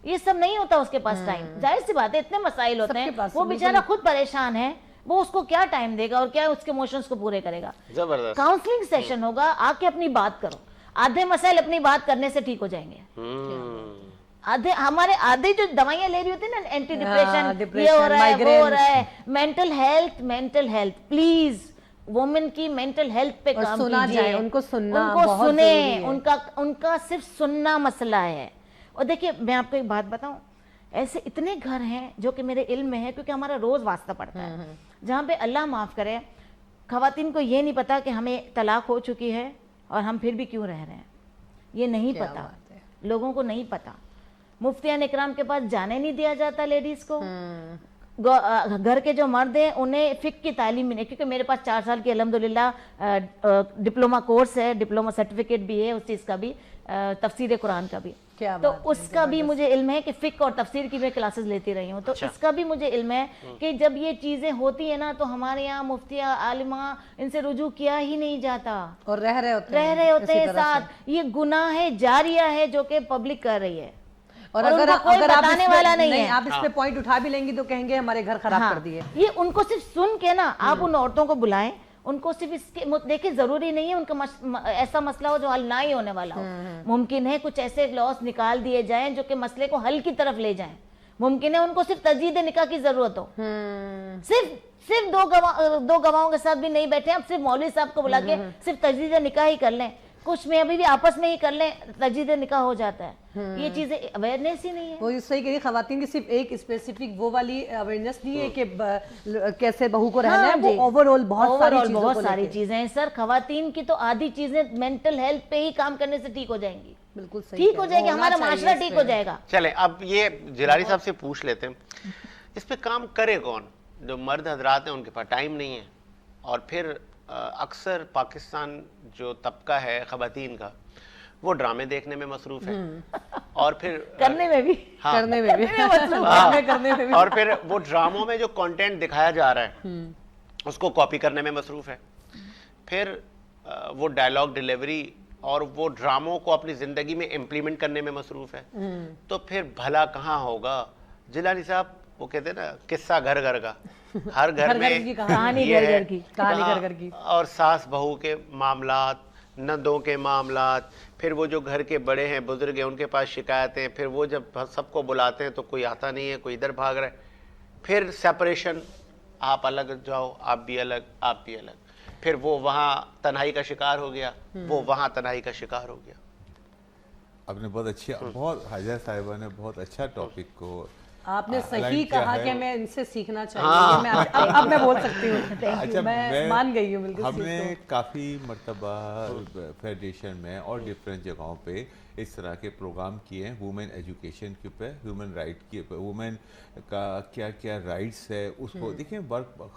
ये सब नहीं होता उसके पास टाइम। जाहिर सी बात है, इतने मसाइल होते हैं, वो बेचारा खुद परेशान है, वो उसको क्या टाइम देगा और क्या उसके इमोशंस को पूरे करेगा। जबरदस्त। काउंसलिंग सेशन होगा, आके अपनी बात करो। आधे मसाइल अपनी बात करने से ठीक हो जाएंगे। आधे जो दवाइयां ले रही होती है ना, एंटी डिप्रेशन, ये हो रहा है, वो हो रहा है, मेंटल हेल्थ, प्लीज वुमेन की मेंटल हेल्थ पे काम कीजिए। उनको सुनना, उनको सुने, उनका सिर्फ सुनना मसला है। और देखिए मैं आपको एक बात बताऊं, ऐसे इतने घर हैं जो कि मेरे इल्म में है, क्योंकि हमारा रोज वास्ता पड़ता है, जहाँ पे अल्लाह माफ करे खवातीन को ये नहीं पता कि हमें तलाक हो चुकी है और हम फिर भी क्यों रह रहे हैं। ये नहीं पता, लोगों को नहीं पता। मुफ्तियान इकराम के पास जाने नहीं दिया जाता लेडीज को। घर के जो मर्द हैं उन्हें फिक की तालीम भी नहीं, क्योंकि मेरे पास 4 साल की अल्हम्दुलिल्लाह डिप्लोमा कोर्स है, डिप्लोमा सर्टिफिकेट भी है उस चीज़ का भी, तफसीर कुरान का भी। तो उसका भी मुझे इल्म है कि फिक और तफसीर की मैं क्लासेस लेती रही हूँ। तो इसका भी मुझे इल्म है कि जब ये चीज़ें होती है ना तो हमारे यहाँ मुफ्तिया आलिमा इनसे रुजू किया ही नहीं जाता और रह रहे होते हैं साथ। ये गुनाह है, जारिया है जो कि पब्लिक कर रही है। और और अगर उनको कोई अगर आप बताने इस पे- वाला नहीं है। आप इस पे पॉइंट उठा भी लेंगी तो कहेंगे हमारे घर खराब कर दिए। ये उनको सिर्फ सुन के ना आप उन औरतों को बुलाएं, उनको सिर्फ इसके देखिए जरूरी नहीं है उनका ऐसा मसला हो जो हल ना ही होने वाला हो। मुमकिन है कुछ ऐसे लॉस निकाल दिए जाएं जो कि मसले को हल की तरफ ले जाएं। मुमकिन है उनको सिर्फ तजदीद निकाह की जरूरत हो, सिर्फ दो गवाहों के साथ भी नहीं बैठे, आप सिर्फ मौलवी साहब को बुला के सिर्फ तजदीद निकाह ही कर लें, कुछ में अभी भी आपस में ही कर लें, तजदीद निकाह हो जाता है। ये चीजें अवेयरनेस ही नहीं है। वो सही कही, खवातीन की सिर्फ एक स्पेसिफिक वो वाली अवेयरनेस नहीं है कि कैसे बहू को रहना है, वो ओवरऑल बहुत सारी चीजें हैं सर। खवातीन की तो आधी चीजें मेंटल हेल्थ पे ही काम करने से ठीक हो जाएंगी, बिल्कुल सही ठीक हो जाएगी, हमारा माशरा ठीक हो जाएगा। चले अब ये जिलानी साहब से पूछ लेते हैं, इस पे काम करे कौन? जो मर्द हजरात हैं उनके पास टाइम नहीं है, और फिर अक्सर पाकिस्तान जो तबका है खवातीन का वो ड्रामे देखने में मसरूफ है, और फिर करने में भी हाँ, करने में भी हाँ, करने में भी। और फिर वो ड्रामों में जो कंटेंट दिखाया जा रहा है उसको कॉपी करने में मसरूफ है, फिर वो डायलॉग डिलीवरी और वो ड्रामों को अपनी जिंदगी में इम्प्लीमेंट करने में मसरूफ है। तो फिर भला कहाँ होगा? जिलानी साहब वो कहते हैं ना किस्सा घर घर का, हर घर में कहानी ये घर है, घर की, कहानी घर घर की। और सास बहू के मामलात, नंदों के मामलात, फिर वो जो घर के बड़े हैं बुजुर्ग हैं उनके पास शिकायतें, फिर वो जब सबको बुलाते हैं तो कोई आता नहीं है, कोई इधर भाग रहा है, फिर सेपरेशन, आप अलग जाओ, आप भी अलग, आप भी अलग, फिर वो वहाँ तन्हाई का शिकार हो गया, वो वहाँ तन्हाई का शिकार हो गया। आपने बहुत अच्छी, बहुत हाजिर साहिबा ने बहुत अच्छा टॉपिक को आपने सही अलाइन किया कहा है। कि मैं इनसे सीखना चाहिए। मैं अब मैं बोल सकती हूँ। अच्छा, मैं मान गई हूँ बिल्कुल। हमने काफ़ी मर्तबा फेडरेशन में और डिफरेंट जगहों पे इस तरह के प्रोग्राम किए हैं वुमेन एजुकेशन के ऊपर, ह्यूमन राइट के ऊपर, वुमेन का क्या क्या राइट्स है उसको। देखिए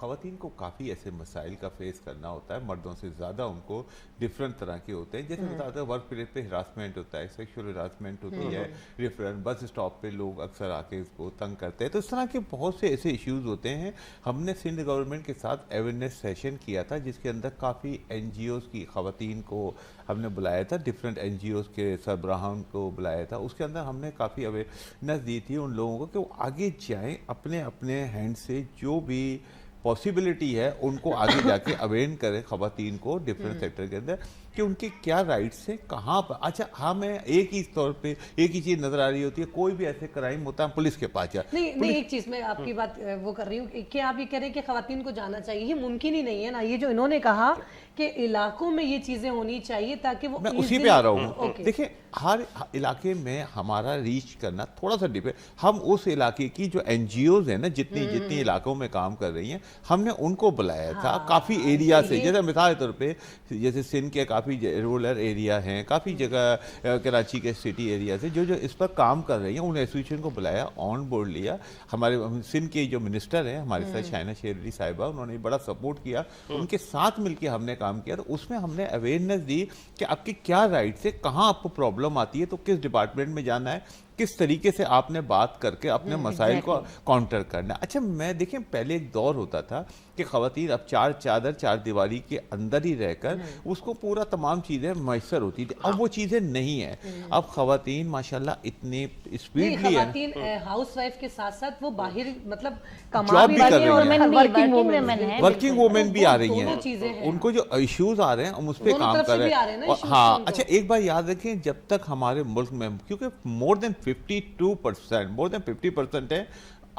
ख़वातीन को काफ़ी ऐसे मसाइल का फेस करना होता है, मर्दों से ज़्यादा उनको डिफरेंट तरह के होते हैं। जैसे बताते हैं वर्क प्लेस पे हरासमेंट होता है, सेक्शुअल हरासमेंट होती है, डिफरेंट बस स्टॉप पे लोग अक्सर आके इसको तंग करते हैं, तो इस तरह के बहुत से ऐसे इश्यूज़ होते हैं। हमने सिंध गवर्नमेंट के साथ अवेयरनेस सेशन किया था जिसके अंदर काफ़ी NGOs की ख़वातीन को हमने बुलाया था, डिफरेंट NGOs के सरबराहान को बुलाया था। उसके अंदर हमने काफ़ी अवेयरनेस दी थी उन लोगों को कि वो आगे जाएं, अपने अपने हैंड से जो भी पॉसिबिलिटी है उनको आगे जाके अवेयर करें ख़वातीन को डिफरेंट सेक्टर के अंदर कि उनके क्या राइट्स हैं, कहाँ पर। अच्छा हाँ, मैं एक ही तौर पे एक ही चीज़ नज़र आ रही होती है, कोई भी ऐसे क्राइम होता है पुलिस के पास जाए। नहीं, एक चीज़ मैं आपकी बात वो कर रही हूँ कि आप ये कह रहे हैं कि ख़वातीन को जाना चाहिए, ये मुमकिन ही नहीं है ना। ये जो इन्होंने कहा कि इलाकों में ये चीज़ें होनी चाहिए ताकि वो मैं उसी पे आ रहा हूँ। देखिए हर इलाके में हमारा रीच करना थोड़ा सा डिपेंड, हम उस इलाके की जो NGOs हैं ना, जितनी जितनी इलाकों में काम कर रही हैं, हमने उनको बुलाया था काफ़ी एरिया से। जैसे मिसाल के तौर पे जैसे सिंध के काफ़ी रूरल एरिया हैं, काफ़ी जगह कराची के सिटी एरिया से जो जो इस पर काम कर रही हैं, उन एसोसिएशन को बुलाया, ऑन बोर्ड लिया। हमारे सिंध के जो मिनिस्टर हैं हमारे साथ शाइना शेरली साहिबा, उन्होंने बड़ा सपोर्ट किया, उनके साथ मिलकर हमने काम किया। तो उसमें हमने अवेयरनेस दी कि आपके क्या राइट्स है, कहाँ आपको प्रॉब्लम आती है, तो किस डिपार्टमेंट में जाना है, किस तरीके से आपने बात करके अपने मसाइल को काउंटर करना है। अच्छा मैं देखें पहले एक दौर होता था कि ख़वातीन अब चार दीवारी के अंदर ही रहकर उसको पूरा तमाम चीज़ें मैसर होती थी, अब वो चीज़ें नहीं है। अब ख़वातीन माशाल्लाह इतनी स्पीडली है, हाउस वाइफ के साथ साथ वो बाहर मतलब जॉब भी कर रही हैं, वर्किंग वुमेन भी आ रही हैं, उनको जो इश्यूज आ रहे हैं हम उस पर काम कर रहे हैं। हाँ अच्छा, एक बार याद रखें, जब तक हमारे मुल्क में क्योंकि मोर देन 50% है,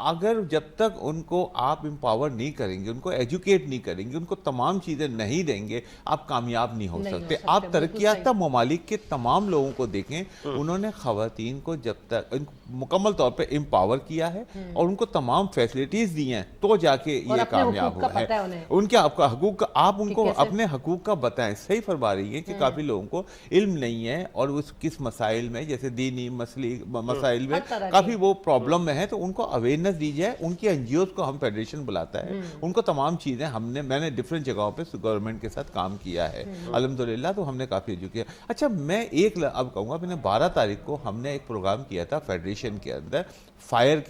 अगर जब तक उनको आप एम्पावर नहीं करेंगे, उनको एजुकेट नहीं करेंगे, उनको तमाम चीज़ें नहीं देंगे, आप कामयाब नहीं हो सकते। आप तरक्की याफ्ता ममालिक के तमाम लोगों को देखें, उन्होंने ख़वातीन को जब तक मुकम्मल तौर पे एम्पावर किया है और उनको तमाम फैसिलिटीज़ दी हैं तो जाके ये कामयाब हुआ है। उनके आपका हकूक़ का आप उनको अपने हकूक़ का बताएं। सही फरमा रही है कि काफ़ी लोगों को इल्म नहीं है और उस किस मसाइल में, जैसे दीनी मसाइल में काफ़ी वो प्रॉब्लम में है, तो उनको अवेयरनेस दी जाए। उनकी NGOs को हम फेडरेशन बुलाता है, उनको तमाम चीज़ें मैंने डिफरेंट जगहों पे गवर्नमेंट के साथ काम किया है अल्हम्दुलिल्लाह, तो हमने काफ़ी एजुकेट किया। अच्छा मैं अब कहूँगा, मैंने 12 तारीख को हमने एक प्रोग्राम किया था फेडरेशन एडिशन के अंदर फायर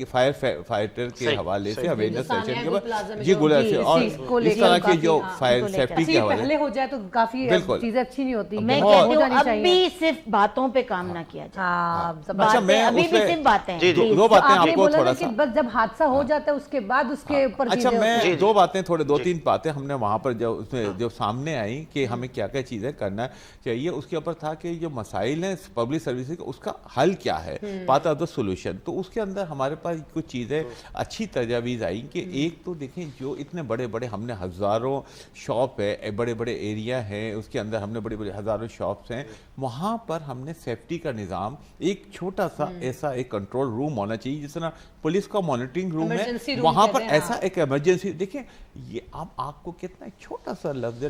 फाइटर के हवाले से अवेयरनेस सेशन के बाद जी गुला से और इस तरह के जो फायर सेफ्टी के हवाले पहले हो जाए तो काफी चीजें अच्छी नहीं होती। मैं कहती हूँ अब भी सिर्फ बातों पे काम ना किया जाए। अच्छा, मैं अभी भी सिर्फ बातें हैं। दो बातें आपको थोड़ा सा, बस जब हादसा हो जाता है उसके बाद उसके ऊपर अच्छा मैं दो बातें दो तीन बातें हमने वहां पर जो सामने आई कि हमें क्या क्या चीजें करना चाहिए, उसके ऊपर था कि जो मसाइल हैं पब्लिक सर्विसेज उसका हल क्या है, पार्ट ऑफ द सोल्यूशन। तो उसके अंदर हमारे पास कुछ चीज़ें अच्छी तजावीज़ आई कि एक तो देखें जो इतने बड़े बड़े हमने हज़ारों शॉप है, बड़े बड़े एरिया हैं, उसके अंदर हमने बड़े बड़े हज़ारों शॉप्स हैं, वहाँ पर हमने सेफ्टी का निज़ाम एक छोटा सा ऐसा एक कंट्रोल रूम होना चाहिए, जिस तरह पुलिस का मॉनिटरिंग रूम है वहाँ पर ऐसा एक इमरजेंसी। देखिए ये आप आपको कितना छोटा सा लफ्ज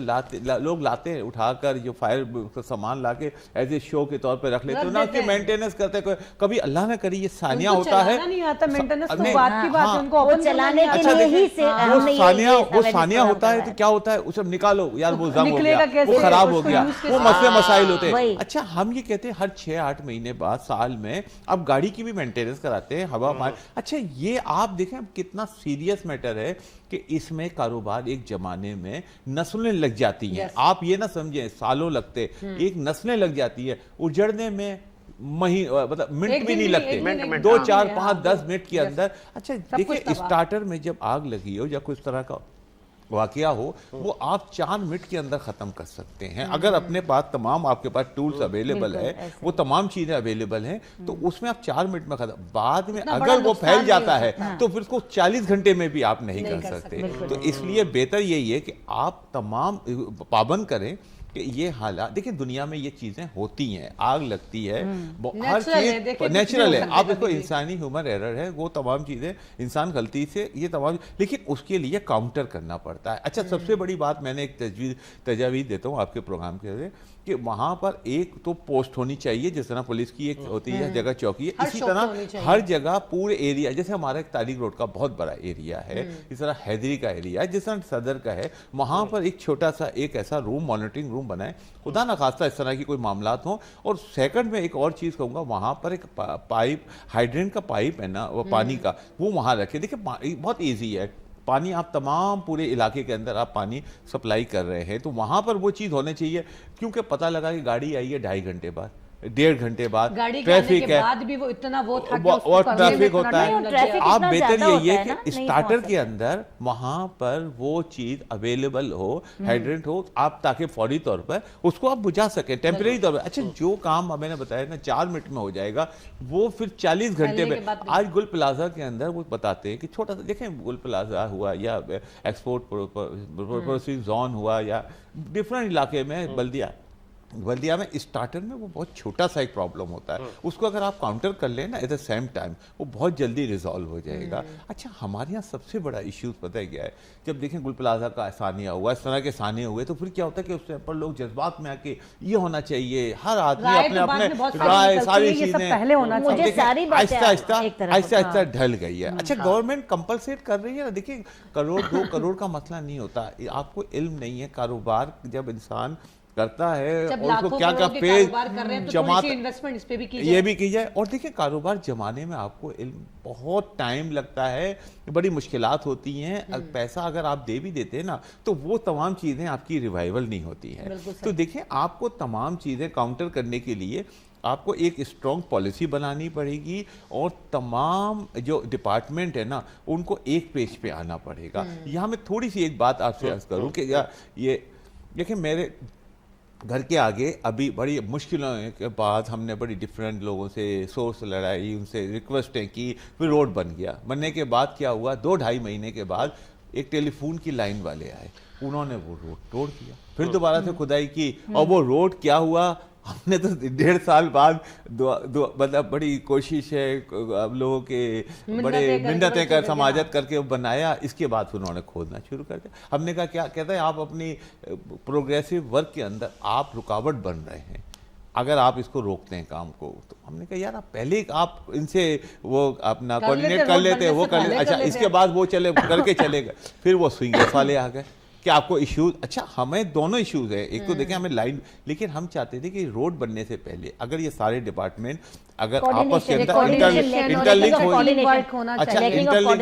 लोग लाते हैं उठाकर जो फायर सामान ला के एज ए शो के तौर पर रख लेते हो ना, कि मेंटेनेंस करते हैं। कभी अल्लाह ना करी ये सानिया होता है, नहीं आता मेंटेनेंस तो बात की बात है, उनको ओपन चलाने के लिए ही से वो सानिया होता है तो क्या होता है उसे निकालो यार, वो जंग हो गया, वो खराब हो गया, वो मसले मसाइल होते हैं। अच्छा हम ये कहते हैं हर 6-8 महीने बाद साल में अब गाड़ी की भी मेंटेनेंस कराते हैं, हवा पानी। अच्छा ये आप देखें कितना सीरियस मैटर है कि इसमें कारोबार एक जमाने में नस्लें लग जाती हैं। आप ये ना समझें सालों लगते, एक नस्लें लग जाती है उजड़ने में मतलब मिनट भी नहीं लगते, 2, 4, 5, 10 मिनट के अंदर। अच्छा देखिए स्टार्टर में जब आग लगी हो या कुछ तरह का वाकया हो, वो आप 4 मिनट के अंदर ख़त्म कर सकते हैं अगर अपने पास तमाम आपके पास टूल्स अवेलेबल है, वो तमाम चीज़ें अवेलेबल हैं, तो उसमें आप 4 मिनट में ख़त्म। बाद में अगर वो फैल जाता है तो फिर उसको 40 घंटे में भी आप नहीं कर सकते। तो इसलिए बेहतर यही है कि आप तमाम पाबंद करें कि ये हालात। देखिए दुनिया में ये चीजें होती हैं, आग लगती है, हर चीज नेचुरल है। आप देखो इंसानी ह्यूमन एरर है, वो तमाम चीजें इंसान गलती से ये तमाम, लेकिन उसके लिए काउंटर करना पड़ता है। अच्छा सबसे बड़ी बात मैंने एक तजवीज़ देता हूँ आपके प्रोग्राम के लिए कि वहाँ पर एक तो पोस्ट होनी चाहिए, जिस तरह पुलिस की एक होती है जगह चौकी है, इसी तरह हर जगह पूरे एरिया, जैसे हमारा एक तारिक रोड का बहुत बड़ा एरिया है, इस तरह हैदरी का एरिया है, जिस तरह सदर का है, वहाँ पर एक छोटा सा एक ऐसा रूम, मॉनिटरिंग रूम बनाए, खुदा ना खास्ता इस तरह की कोई मामलात हों। और सेकंड में एक और चीज़ कहूँगा, वहाँ पर एक पाइप, हाइड्रेंट का पाइप है ना, वो पानी का, वो वहाँ रखे। देखिए बहुत ईजी है, पानी आप तमाम पूरे इलाके के अंदर आप पानी सप्लाई कर रहे हैं, तो वहाँ पर वो चीज़ होनी चाहिए। क्योंकि पता लगा कि गाड़ी आई है 2.5 घंटे बाद, 1.5 घंटे बाद ट्रैफिक है, बाद भी वो इतना वो था और ट्रैफिक होता है। आप बेहतर यही है कि नहीं स्टार्टर के अंदर वहां पर वो चीज अवेलेबल हो, हाइड्रेंट हो, आप ताकि फौरी तौर पर उसको आप बुझा सकें टेम्परेरी तौर पर। अच्छा जो काम मैंने बताया ना 4 मिनट में हो जाएगा, वो फिर 40 घंटे में। आज गुल प्लाजा के अंदर वो बताते हैं कि छोटा सा, देखें गुल प्लाजा हुआ या एक्सपोर्ट प्रोसेसिंग जोन हुआ या डिफरेंट इलाके में बल्दिया में स्टार्टर में वो बहुत छोटा सा एक प्रॉब्लम होता है, उसको अगर आप काउंटर कर लें ना एट द सेम टाइम, वो बहुत जल्दी रिजॉल्व हो जाएगा। अच्छा हमारे यहाँ सबसे बड़ा इश्यूज पता है क्या है, जब देखें गुल प्लाजा का सानिया हुआ, इस तरह के सानिया हुए, तो फिर क्या होता है कि उससे पर लोग जज्बात में आके ये होना चाहिए, हर आदमी अपने अपने राय सारी चीजें आहिस्ता आहिस्ता ढल गई है। अच्छा गवर्नमेंट कंपलसेट कर रही है ना, देखिए 1-2 करोड़ का मसला नहीं होता, आपको इल्म नहीं है, कारोबार जब इंसान करता है और उसको क्या क्या पेज जमा, इन्वेस्टमेंट इस पे भी ये भी की जाए। और देखिए कारोबार जमाने में आपको बहुत टाइम लगता है, बड़ी मुश्किलात होती हैं, पैसा अगर आप दे भी देते हैं ना तो वो तमाम चीज़ें आपकी रिवाइवल नहीं होती हैं। तो देखिए आपको तमाम चीज़ें काउंटर करने के लिए आपको एक स्ट्रॉन्ग पॉलिसी बनानी पड़ेगी और तमाम जो डिपार्टमेंट है ना उनको एक पेज पे आना पड़ेगा। यहाँ मैं थोड़ी सी एक बात आपसे अर्ज करूँ कि ये देखिए मेरे घर के आगे अभी बड़ी मुश्किलों के बाद हमने बड़ी डिफरेंट लोगों से सोर्स लड़ाई, उनसे रिक्वेस्टें की, फिर रोड बन गया। बनने के बाद क्या हुआ, 2-2.5 महीने के बाद एक टेलीफोन की लाइन वाले आए, उन्होंने वो रोड तोड़ दिया, फिर दोबारा से खुदाई की, और वो रोड क्या हुआ, हमने तो 1.5 साल बाद मतलब बड़ी कोशिश है, अब लोगों के बड़े मिन्नतें कर समाजत करके बनाया, इसके बाद फिर उन्होंने खोदना शुरू कर दिया। हमने कहा क्या कहता है, आप अपनी प्रोग्रेसिव वर्क के अंदर आप रुकावट बन रहे हैं, अगर आप इसको रोकते हैं काम को। तो हमने कहा यार आप पहले आप इनसे वो अपना कोऑर्डिनेट कर लेते, वो कर लेते, अच्छा इसके बाद वो चले करके चले गए, फिर वो स्विंगर्स वाले आ गए कि आपको इश्यूज, अच्छा हमें दोनों इश्यूज है, एक तो देखें हमें लाइन, लेकिन हम चाहते थे कि रोड बनने से पहले अगर ये सारे डिपार्टमेंट अगर आपस के अंदर इंटरलिंक हो,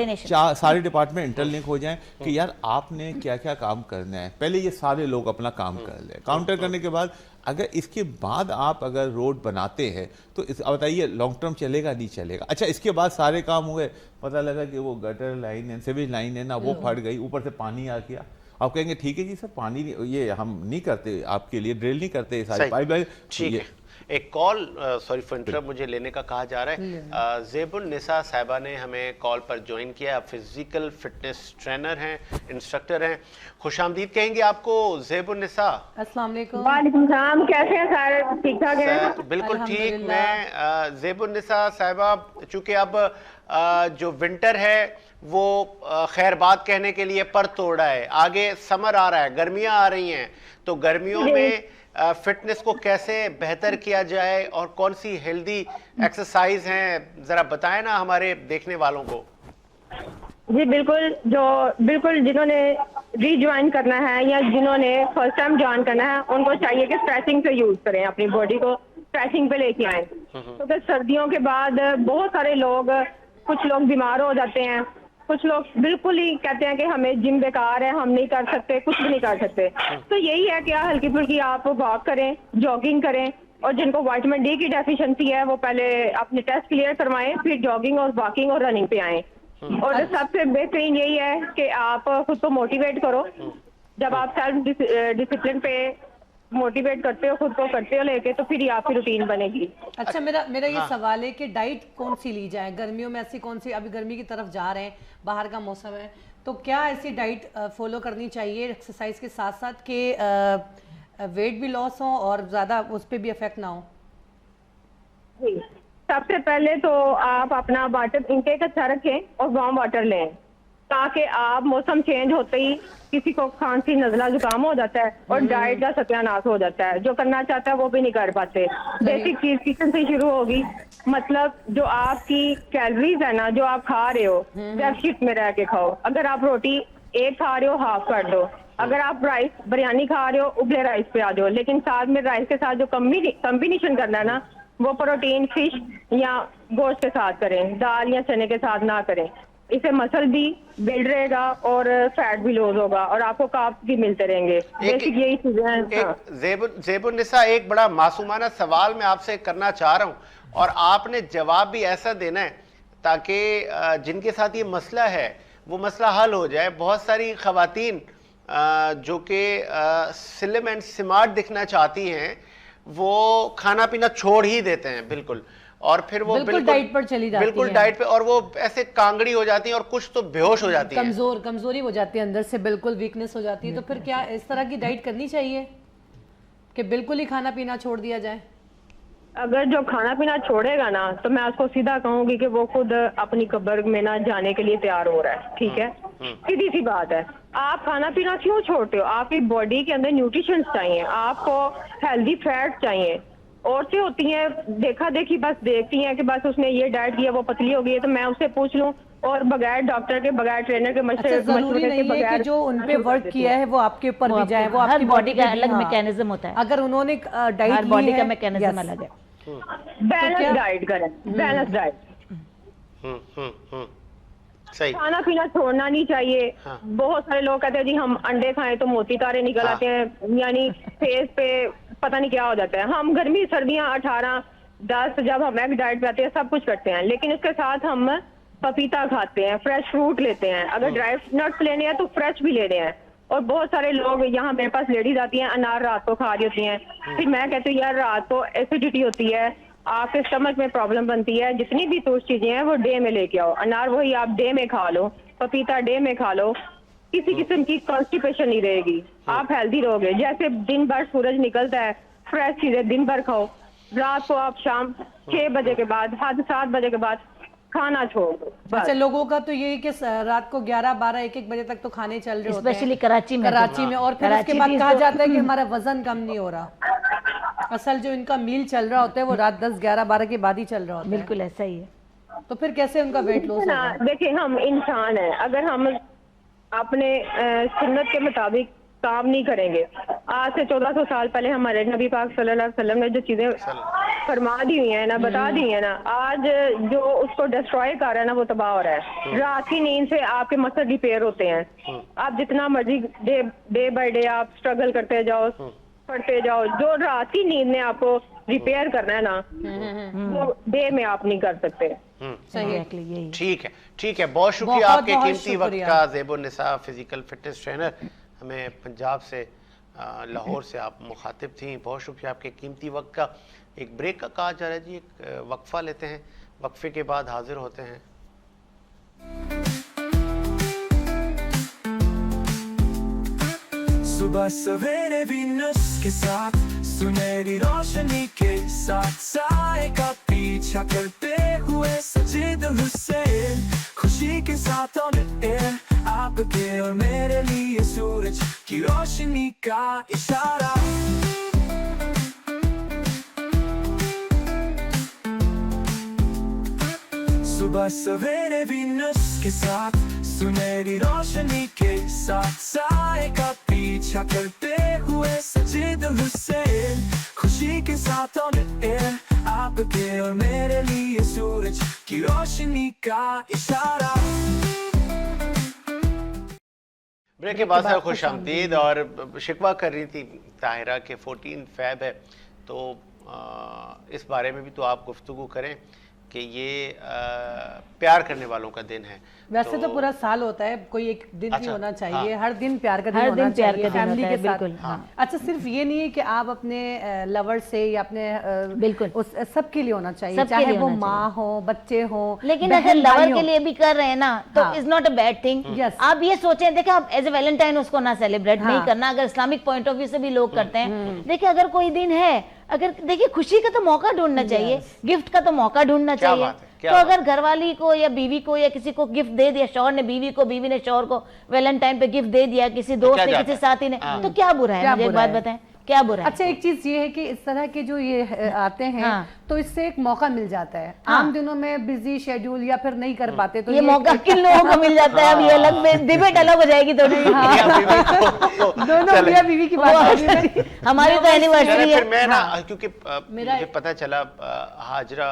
अच्छा सारे डिपार्टमेंट इंटरलिंक हो जाएं कि यार आपने क्या क्या काम करना है, पहले ये सारे लोग अपना काम कर लें, काउंटर करने के बाद अगर इसके बाद आप अगर रोड बनाते हैं तो इस बताइए लॉन्ग टर्म चलेगा नहीं चलेगा। अच्छा इसके बाद सारे काम हुए, पता लगा कि वो गटर लाइन है, सिविल लाइन है ना, वो फट गई, ऊपर से पानी आ गया, आप कहेंगे ठीक है जी सर पानी ये हम नहीं करते आपके लिए, ड्रिल नहीं करते सारी पाइपलाइन। ठीक है, एक कॉल सॉरी फॉर इंटरप्ट मुझे लेने का कहा जा रहा है। ज़ेबुन निसा साहिबा ने हमें कॉल पर ज्वाइन किया, फिजिकल फिटनेस ट्रेनर हैं, इंस्ट्रक्टर हैं। खुशामदीद कहेंगे आपको ज़ेबुन निसा। अस्सलाम वालेकुम। वालेकुम सलाम, कैसे हैं सर? ठीक ठाक हैं? बिल्कुल ठीक। मैं ज़ेबुन निसा साहिबा, चूंकि अब जो विंटर है वो खैर बात कहने के लिए पर तोड़ा है, आगे समर आ रहा है, गर्मियां आ रही हैं, तो गर्मियों में फिटनेस को कैसे बेहतर किया जाए और कौन सी हेल्दी एक्सरसाइज हैं, जरा बताएं ना हमारे देखने वालों को। जी बिल्कुल, जिन्होंने रीज्वाइन करना है या जिन्होंने फर्स्ट टाइम ज्वाइन करना है उनको चाहिए कि स्ट्रेचिंग से यूज करें, अपनी बॉडी को स्ट्रेचिंग पे लेके आए, क्योंकि सर्दियों के बाद बहुत सारे लोग, कुछ लोग बीमार हो जाते हैं, कुछ लोग बिल्कुल ही कहते हैं कि हमें जिम बेकार है, हम नहीं कर सकते, कुछ भी नहीं कर सकते। तो यही है कि हल्की फुल्की आप वॉक करें, जॉगिंग करें, और जिनको विटामिन डी की डेफिशिएंसी है वो पहले अपने टेस्ट क्लियर करवाएं, फिर जॉगिंग और वॉकिंग और रनिंग पे आएं। और सबसे बेहतरीन यही है कि आप खुद को मोटिवेट करो। जब आप सेल्फ डिसिप्लिन पे मोटिवेट करते हो, खुद को करते हो लेके, तो फिर ही आपकी रूटीन बनेगी। अच्छा मेरा ये सवाल है कि डाइट कौन सी ली जाए गर्मियों में, ऐसी कौन सी, अभी गर्मी की तरफ जा रहे हैं, बाहर का मौसम है, तो क्या ऐसी डाइट फॉलो करनी चाहिए एक्सरसाइज के साथ साथ कि वेट भी लॉस हो और ज्यादा उस पर भी इफेक्ट ना हो? जी, सबसे पहले तो आप अपना वाटर इनटेक अच्छा रखें और वार्म वाटर लें, ताकि आप मौसम चेंज होते ही किसी को खांसी नजला जुकाम हो जाता है और डाइट का सत्यानाश हो जाता है, जो करना चाहता है वो भी नहीं कर पाते। बेसिक चीज किचन से शुरू होगी, मतलब जो आपकी कैलोरीज है ना, जो आप खा रहे हो डेफिसिट में रह के खाओ। अगर आप रोटी एक खा रहे हो हाफ कर दो, अगर आप राइस बिरयानी खा रहे हो उबले राइस पे आ जाओ, लेकिन साथ में राइस के साथ जो कम्बिनेशन करना है ना, वो प्रोटीन फिश या गोश्त के साथ करें, दाल या चने के साथ ना करें। इससे मसल भी बिल्ड रहेगा और फैट भी लॉस होगा और आपको कार्ब्स भी मिलते रहेंगे। बेसिक यही चीजें हैं। ज़ेबुन निसा, एक बड़ा मासूमाना सवाल मैं आपसे करना चाह रहा हूं और आपने जवाब भी ऐसा देना है ताकि जिनके साथ ये मसला है वो मसला हल हो जाए। बहुत सारी खवातीन जो कि स्लिम एंड स्मार्ट दिखना चाहती हैं वो खाना पीना छोड़ ही देते हैं बिल्कुल, और फिर वो बिल्कुल डाइट पर चली जाती बिल्कुल है, डाइट पे, और वो ऐसे कांगड़ी हो जाती है और कुछ तो बेहोश हो जाती है, कमजोरी हो जाती है, अंदर से बिल्कुल वीकनेस हो जाती है। तो फिर क्या इस तरह की डाइट करनी चाहिए कि बिल्कुल ही खाना पीना छोड़ दिया जाए? अगर जो खाना पीना छोड़ेगा ना, तो मैं उसको सीधा कहूंगी कि वो खुद अपनी कब्र में ना जाने के लिए तैयार हो रहा है। ठीक है, सीधी सी बात है। आप खाना पीना क्यों छोड़ते हो? आपकी बॉडी के अंदर न्यूट्रिशन चाहिए, आपको हेल्दी फैट चाहिए। औरतें होती हैं देखा देखी, बस देखती हैं कि बस उसने ये डाइट किया वो पतली हो गई है, तो मैं उससे पूछ लूं, और बगैर डॉक्टर के बगैर ट्रेनर के मशवरे के बगैर, जो उनपे वर्क किया है वो आपके ऊपर भी जाए, वो आपकी बॉडी का अलग मैकेनिज्म होता है। अगर उन्होंने डाइट बॉडी का मैकेनिज्म अलग है। बैलेंस डाइट करें, बैलेंस डाइट। सही। खाना पीना छोड़ना नहीं चाहिए। हाँ। बहुत सारे लोग कहते हैं जी हम अंडे खाएं तो मोती तारे निकल आते हैं, यानी फेस पे पता नहीं क्या हो जाता है। हम गर्मी सर्दियां 18-10 जब हम एग डाइट पे आते हैं सब कुछ करते हैं, लेकिन उसके साथ हम पपीता खाते हैं, फ्रेश फ्रूट लेते हैं, अगर ड्राई नट्स लेने हैं तो फ्रेश भी लेने हैं। और बहुत सारे लोग यहाँ मेरे पास लेडीज आती हैं अनार रात को खा रही होती हैं, फिर मैं कहती हूँ यार रात को एसिडिटी होती है, आपके स्टमक में प्रॉब्लम बनती है, जितनी भी तुरस चीजें हैं वो डे में लेके आओ। अनार वही आप डे में खा लो, पपीता डे में खा लो, किसी किस्म की कॉन्स्टिपेशन नहीं रहेगी, आप हेल्दी रहोगे। जैसे दिन भर सूरज निकलता है, फ्रेश चीजें दिन भर खाओ, रात को आप शाम 6 बजे के बाद, 7 बजे के बाद खाना छोड़ दो। अच्छा, लोगों का तो ये कि रात को 11, 12, 1 बजे तक तो खाने चल रहे होते हैं, स्पेशली कराची में। और फिर उसके बाद कहा जाता है कि हमारा वजन कम नहीं हो रहा। असल जो इनका मील चल रहा होता है वो रात 10, 11, 12 के बाद ही चल रहा होता है। बिल्कुल ऐसा ही है। तो फिर कैसे उनका वेट लॉस होगा? देखिए हम इंसान हैं, अगर हम अपने सुन्नत के मुताबिक काम नहीं करेंगे। आज से 1400 साल पहले हमारे नबी पाक सल्लल्लाहु अलैहि वसल्लम ने जो चीजें फरमा दी हुई है ना, बता दी है ना, आज जो उसको डिस्ट्रॉय कर रहा है ना, वो तबाह हो रहा है। रात की नींद से आपके मसल रिपेयर होते हैं। आप जितना मर्जी डे बाय डे आप स्ट्रगल करते जाओ, पढ़ते जाओ, जो रात की नींद ने आपको रिपेयर करना है ना, वो डे में आप नहीं कर सकते। Exactly, यही। ठीक है, बहुत शुक्रिया बहुत आपके बहुत कीमती वक्त शुक्रिया। का। ज़ेबुन निसा फिजिकल फिटनेस ट्रेनर, हमें पंजाब से लाहौर से आप मुखातिब थी। बहुत शुक्रिया आपके कीमती वक्त का। एक ब्रेक का कहा जा रहा है जी, एक वक्फा लेते हैं, वक्फे के बाद हाजिर होते हैं। सुबह सवेरे वीनस के साथ, सुनहरी रोशनी के साथ, साए का पीछा करते हुए सजीद हुसैन, खुशी के साथ ऑन एयर, आपके और मेरे लिए सूरज की रोशनी का इशारा। सुबह सवेरे वीनस के साथ, सुनहरी रोशनी के साथ, साए का पीछा करते हुए सजीद हुसैन, खुशी के साथ ऑन एयर, आपके और मेरे लिए सूरज की रोशनी का इशारा। ब्रेक के बाद खुश आमदीद। और शिकवा कर रही थी ताहिरा के 14 फ़ैब है, तो इस बारे में भी तो आप गुफ्तगू करें कि ये प्यार करने वालों का दिन है। वैसे तो पूरा साल होता है, कोई एक दिन भी अच्छा, होना चाहिए। हर दिन प्यार का दिन हर होना दिन प्यार चाहिए का दिन फैमिली होता के है, साथ। बिल्कुल, हाँ। अच्छा, सिर्फ ये नहीं है कि आप अपने लवर से या अपने बिल्कुल। उस सबके लिए होना चाहिए, सबके चाहे लिए वो होना माँ हो, बच्चे हो, लेकिन बहन अगर लवर भाई के हो। लिए भी कर रहे हैं ना, तो हाँ। Is not a bad thing. Yes. आप ये सोचें, देखिए आप एज ए वैलेंटाइन उसको ना सेलिब्रेट हाँ। नहीं करना, अगर इस्लामिक पॉइंट ऑफ व्यू से भी लोग करते हैं। देखिए अगर कोई दिन है, अगर देखिए खुशी का तो मौका ढूंढना चाहिए, गिफ्ट का तो मौका ढूंढना क्या चाहिए। बात है, क्या तो बात अगर घरवाली को या बीवी को या किसी को गिफ्ट दे दिया, शौहर ने बीवी को, बीवी ने शौहर को वैलेंटाइन पे गिफ्ट दे दिया, किसी दोस्त क्या ने, जाता किसी है? साथी ने, हाँ। तो क्या बुरा है? क्या मुझे एक बुरा बात है? बताएं, क्या बुरा है? अच्छा, एक चीज ये है कि इस तरह के जो ये आते हैं, हाँ। तो इससे एक मौका मिल जाता है। हाँ। आम दिनों में बिजी शेड्यूल या फिर नहीं कर पाते, तो ये मौका किन लोगों को मिल जाता है? अब ये अलग में डिबेट अलग हो जाएगी थोड़ी। मियां बीवी को- दोनों चले। मियां बीवी की बात वो- कर रही है। हमारी तो चले, एनिवर्सरी है। फिर मैं ना, हाँ। क्योंकि मेरा- मुझे पता चला हाजरा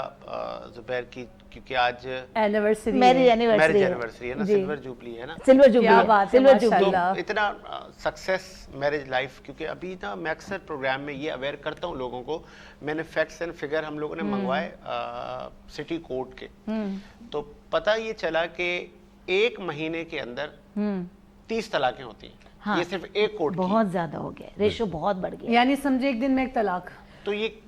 जुबैर की, क्योंकि आज एनिवर्सरी मैरिज है। मैरिज एनिवर्सरी एनिवर्सरी है ना, जी। सिल्वर जुबली है ना। सिल्वर जुबली क्या है, बात है, सिल्वर जुबली। माशाल्लाह। तो इतना सक्सेस मैरिज लाइफ, क्योंकि अभी ना मैं अक्सर प्रोग्राम में ये अवेयर करता हूँ लोगों को। मैंने फैक्ट्स एंड फिगर हम लोगों ने मंगवाए सिटी कोर्ट के, तो पता ये चला कि एक महीने के अंदर 30 तलाकें होती हैं। हाँ। ये सिर्फ एक कोर्ट की। बहुत ज्यादा हो गया, रेशो बहुत बढ़ गया। यानी समझे एक दिन में एक तलाक। तो ये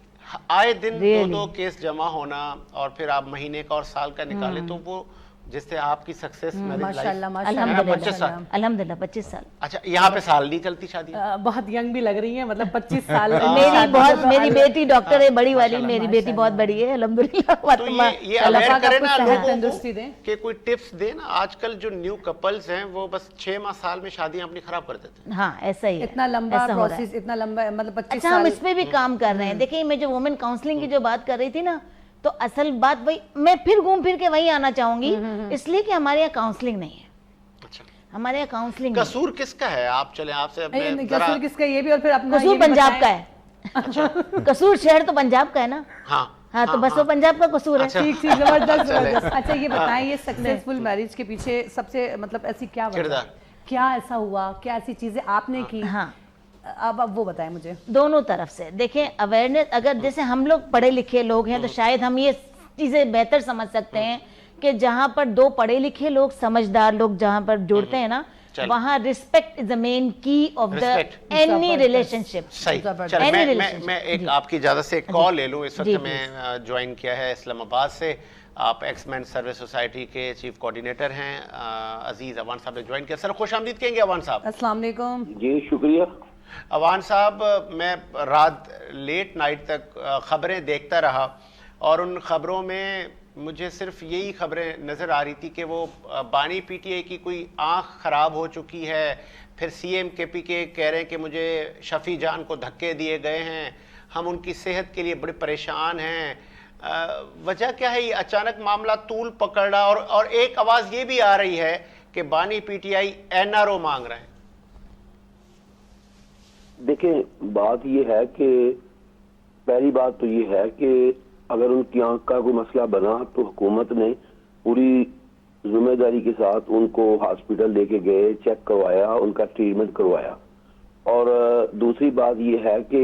आए दिन Really? दो केस जमा होना, और फिर आप महीने का और साल का निकाले, तो वो जिससे आपकी सक्सेस मैरिज माशाल्लाह लाइफ। माशाल्लाह 25 साल। माशाल्लाह। अल्हम्दुलिल्लाह 25 साल। अच्छा, यहाँ पे साल नहीं चलती शादी। बहुत यंग भी लग रही है, मतलब 25 साल मेरी बेटी डॉक्टर है, बड़ी वाली माशाल्लाह, मेरी बेटी बहुत बड़ी है, अल्हम्दुलिल्लाह। तो ये अल्लाह अवेयर पाक करे आपको ना सेहत लोगों तंदुरुस्ती दे। को कि कोई टिप्स दे ना। आजकल जो न्यू कपल्स हैं वो बस 6 माह साल में शादियां अपनी खराब कर देते हैं। हाँ ऐसा ही है, इतना लंबा ऐसा हो रहा है। प्रोसेस, इतना लंबा, मतलब 25 अच्छा, हम साल। इस पे भी काम कर रहे हैं। देखिए मैं जो वुमेन काउंसलिंग की जो बात कर रही थी ना, तो असल बात वही, मैं फिर घूम फिर के वही आना चाहूंगी, इसलिए कि हमारे यहाँ काउंसलिंग नहीं है। अच्छा, हमारे यहाँ काउंसलिंग नहीं है। कसूर किसका है? आप चले, आपसे नहीं, मैं जरा। कसूर किसका ये भी, और फिर अपना कसूर ये भी पंजाब का बताएं। है। कसूर शहर तो पंजाब का है ना। हाँ हाँ, तो बस वो पंजाब का कसूर है। अच्छा। ठीक ठीक, जबरदस्त चले। जबरदस्त। अच्छा, ये बताएं, ये सक्सेसफुल मैरिज के पीछे सबसे मतलब ऐसी क्या वजह किरदार। है? क्या ऐसा हुआ, क्या ऐसी चीजें आपने की? हाँ, अब वो बताएं मुझे। दोनों तरफ से देखें। अवेयरनेस, अगर जैसे हम लोग पढ़े लिखे लोग हैं, तो शायद हम ये चीजें बेहतर समझ सकते हैं कि जहां पर दो पढ़े लिखे लोग, समझदार लोग जहां पर जुड़ते हैं ना, चलो। वहां रिस्पेक्ट इज द मेन की ऑफ द Respect। एनी जबरदस्त। रिलेशनशिप। सही। जबरदस्त। चलो, Any मैं relationship। एक जी। आपकी इजाजत से एक कॉल ले लूं। इस वक्त जी, हमें ज्वाइन किया है इस्लामाबाद से, आप एक्समैन सर्विस सोसाइटी के चीफ कोऑर्डिनेटर हैं, अजीज अवान साहब ने ज्वाइन किया। सर खुश आमदीद कहेंगे अवान साहब। अस्सलाम वालेकुम। जी शुक्रिया। अवान साहब, मैं रात लेट नाइट तक खबरें देखता रहा, और उन खबरों में मुझे सिर्फ यही खबरें नज़र आ रही थी कि वो बानी पीटीआई की कोई आंख ख़राब हो चुकी है, फिर सीएम केपी के कह रहे हैं कि मुझे शफ़ी जान को धक्के दिए गए हैं, हम उनकी सेहत के लिए बड़े परेशान हैं। वजह क्या है? ये अचानक मामला तूल पकड़ रहा, और एक आवाज़ ये भी आ रही है कि बानी पीटीआई एनआरओ मांग रहे हैं? देखें, बात ये है कि पहली बात तो ये है कि अगर उनकी आंख का कोई मसला बना तो हुकूमत ने पूरी जिम्मेदारी के साथ उनको हॉस्पिटल लेके गए, चेक करवाया, उनका ट्रीटमेंट करवाया। और दूसरी बात ये है कि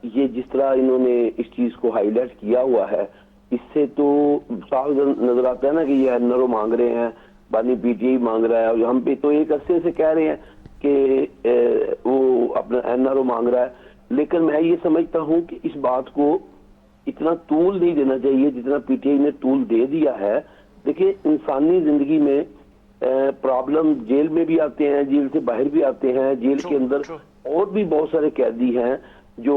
ये जिस तरह इन्होंने इस चीज को हाईलाइट किया हुआ है, इससे तो साफ नजर आता है ना कि ये एनआरओ मांग रहे हैं, बानी पीटीआई मांग रहा है, और हम पे तो एक अरसे से कह रहे हैं कि वो अपना एनआरओ मांग रहा है। लेकिन मैं ये समझता हूँ कि इस बात को इतना तूल नहीं देना चाहिए जितना पीटीआई ने तूल दे दिया है। देखिए, इंसानी जिंदगी में प्रॉब्लम जेल में भी आते हैं, जेल से बाहर भी आते हैं, जेल के अंदर और भी बहुत सारे कैदी हैं जो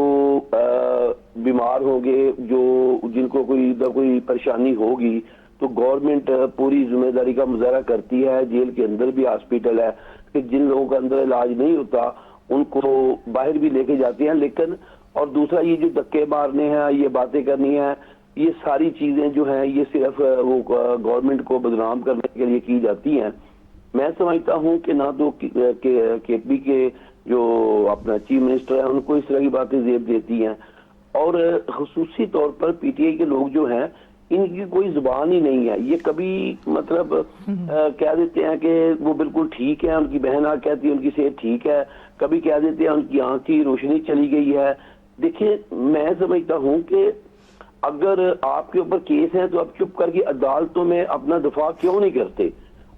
बीमार होंगे, जो जिनको कोई परेशानी होगी तो गवर्नमेंट पूरी जिम्मेदारी का मुजाहरा करती है। जेल के अंदर भी हॉस्पिटल है कि जिन लोगों का अंदर इलाज नहीं होता उनको बाहर भी लेके जाते हैं। लेकिन और दूसरा, ये जो धक्के मारने हैं, ये बातें करनी है, ये सारी चीजें जो हैं ये सिर्फ वो गवर्नमेंट को बदनाम करने के लिए की जाती हैं। मैं समझता हूं कि ना तो केपी के जो अपना चीफ मिनिस्टर है उनको इस तरह की बातें जेब देती हैं, और खुसूसी तौर पर पीटीआई के लोग जो हैं इनकी कोई जुबान ही नहीं है। ये कभी मतलब कह देते हैं कि वो बिल्कुल ठीक है, उनकी बहन आ कहती है उनकी सेहत ठीक है, कभी कह देते हैं उनकी आंख की रोशनी चली गई है। देखिए, मैं समझता हूँ कि अगर आपके ऊपर केस है तो आप चुप करके अदालतों में अपना दफा क्यों नहीं करते?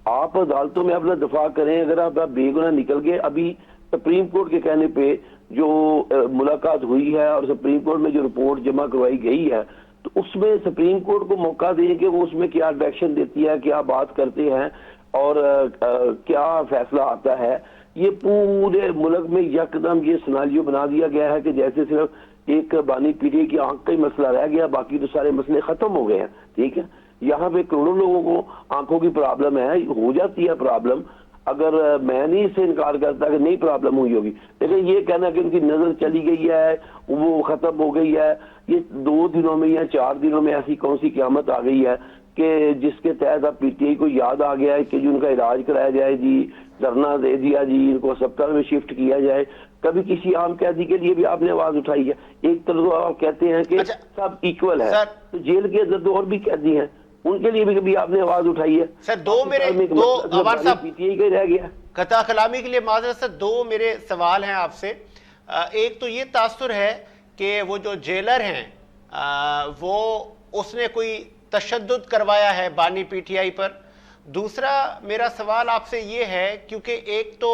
आप अदालतों में अपना दफा करें। अगर आप बेगुनाह निकल गए, अभी सुप्रीम कोर्ट के कहने पे जो मुलाकात हुई है और सुप्रीम कोर्ट में जो रिपोर्ट जमा करवाई गई है, तो उसमें सुप्रीम कोर्ट को मौका दें कि वो उसमें क्या डायरेक्शन देती है, क्या बात करते हैं और क्या फैसला आता है। ये पूरे मुल्क में यकदम ये सिनारियो बना दिया गया है कि जैसे सिर्फ एक बानी पीटीआई की आंख का ही मसला रह गया, बाकी तो सारे मसले खत्म हो गए हैं। ठीक है, यहाँ पे करोड़ों लोगों को आंखों की प्रॉब्लम है, हो जाती है प्रॉब्लम। अगर मैं नहीं इससे इनकार करता कि नहीं प्रॉब्लम हुई होगी, लेकिन ये कहना कि उनकी नजर चली गई है, वो खत्म हो गई है, ये 2 दिनों में या 4 दिनों में ऐसी कौन सी क़यामत आ गई है कि जिसके तहत अब पीटीआई को याद आ गया है कि जी उनका इलाज कराया जाए, जी धरना दे दिया, जी इनको अस्पताल में शिफ्ट किया जाए। कभी किसी आम कैदी के लिए भी आपने आवाज उठाई है? एक तरफ तो आप कहते हैं कि सब इक्वल है, तो जेल के अंदर तो और भी कैदी हैं, उनके लिए भी कभी आपने आवाज उठाई है? सर, दो अवान साहब पीटीआई का रह गया। कता कलामी के लिए माजरत से 2 मेरे सवाल हैं आपसे। एक तो ये तासुर है कि वो जो जेलर हैं वो उसने कोई तशद्दुद करवाया है बानी पीटीआई पर। दूसरा मेरा सवाल आपसे ये है, क्योंकि एक तो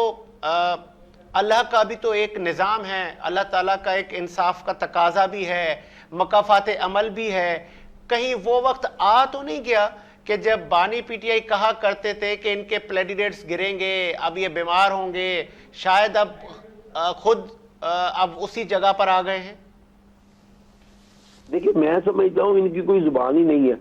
अल्लाह का भी तो एक निज़ाम है, अल्लाह ताला का एक इंसाफ का तकाजा भी है, मकाफात अमल भी है। कहीं वो वक्त आ तो नहीं गया कि जब बानी पीटीआई कहा करते थे कि इनके प्लेडिडेट्स गिरेंगे, अब ये बीमार होंगे, शायद अब खुद अब उसी जगह पर आ गए हैं? देखिए, मैं समझता हूँ इनकी कोई जुबान ही नहीं है।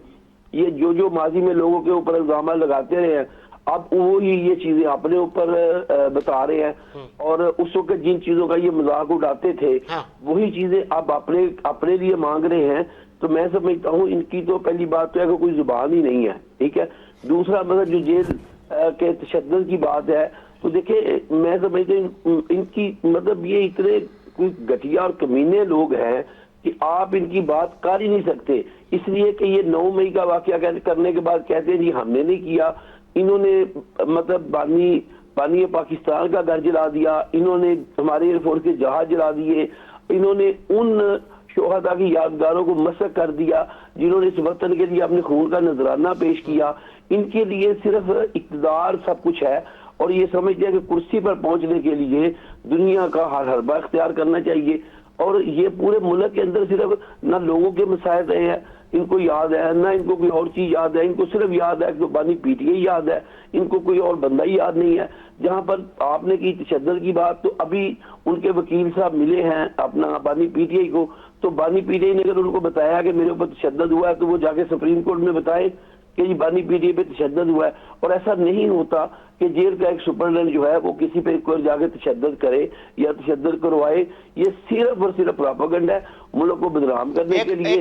ये जो माजी में लोगों के ऊपर इल्जाम लगाते रहे हैं, अब वो ही ये चीजें अपने ऊपर बता रहे हैं, और उस वक्त जिन चीजों का ये मजाक उड़ाते थे वही चीजें अब अपने लिए मांग रहे हैं। तो मैं समझता हूँ इनकी तो पहली बात तो है कि कोई जुबान ही नहीं है। ठीक है, दूसरा मतलब जो जेल के तशद्दुद की बात है, तो देखिए मैं समझता हूँ इनकी मतलब ये इतने कोई घटिया और कमीने लोग हैं कि आप इनकी बात कर ही नहीं सकते, इसलिए कि ये 9 मई का वाकया करने के बाद कहते हैं जी हमने नहीं किया, इन्होंने मतलब बानी पाकिस्तान का घर जला दिया, इन्होंने हमारे एयरफोर्स के जहाज जला दिए, इन्होंने उन शोहदा की यादगारों को मसक कर दिया जिन्होंने इस वतन के लिए अपने खून का नजराना पेश किया। इनके लिए सिर्फ इक़्तिदार सब कुछ है, और ये समझते हैं कि कुर्सी पर पहुंचने के लिए दुनिया का हर हरबा इख्तियार करना चाहिए। और ये पूरे मुल्क के अंदर सिर्फ न लोगों के मसाइल रहे हैं इनको याद है, ना इनको कोई और चीज याद है, इनको सिर्फ याद है कि बानी पीटीआई याद है, इनको कोई और बंदा ही याद नहीं है। जहां पर आपने की तशद्दुद की बात, तो अभी उनके वकील साहब मिले हैं अपना बानी पीटीआई को, तो बानी पीटीआई ने अगर उनको बताया कि मेरे ऊपर तशद्दुद हुआ है तो वो जाके सुप्रीम कोर्ट में बताए कि जी बानी पीटीआई पे तशद्दुद हुआ है, और ऐसा नहीं होता कि जेल का एक सुपरडेंट जो है वो किसी पे कोई जाके तशद्दुद करे या तशद्दुद करवाए। ये सिर्फ और सिर्फ प्रोपेगेंडा है मुल्क को बदनाम करने के लिए।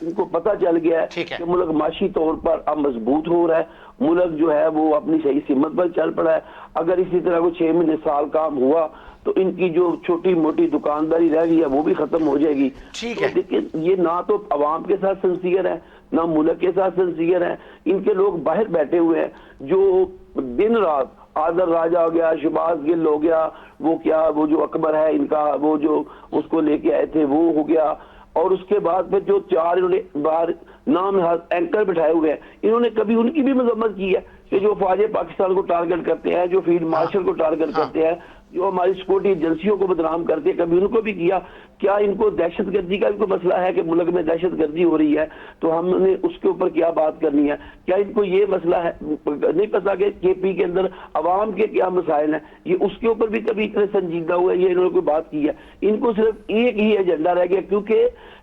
इनको पता चल गया है कि मुल्क माशी तौर पर अब मजबूत हो रहा है, मुल्क जो है वो अपनी सही सिमत पर चल पड़ा है। अगर इसी तरह को 6 महीने साल काम हुआ तो इनकी जो छोटी मोटी दुकानदारी रह गई है वो भी खत्म हो जाएगी। तो देखिए, ये ना तो अवाम के साथ सिंसियर है ना मुल्क के साथ सिंसियर है। इनके लोग बाहर बैठे हुए हैं जो दिन रात, आदर राजा हो गया, शहबाज गिल हो गया, वो जो अकबर है इनका, वो जो उसको लेके आए थे वो हो गया, और उसके बाद फिर जो 4 इन्होंने बाहर नाम एंकर बिठाए हुए हैं, इन्होंने कभी उनकी भी मजम्मत की है कि जो फौजे पाकिस्तान को टारगेट करते हैं, जो फील्ड मार्शल को टारगेट करते हैं, जो हमारी सिक्योरिटी एजेंसियों को बदनाम करते हैं, कभी उनको भी किया? क्या इनको दहशतगर्दी का भी कोई मसला है कि मुल्क में दहशतगर्दी हो रही है तो हमने उसके ऊपर क्या बात करनी है? क्या इनको ये मसला है नहीं पता कि केपी के अंदर अवाम के क्या मसाइल हैं? ये उसके ऊपर भी कभी इतने संजीदा हुए ये इन्होंने कोई बात की है? इनको सिर्फ एक ही एजेंडा रह गया, क्योंकि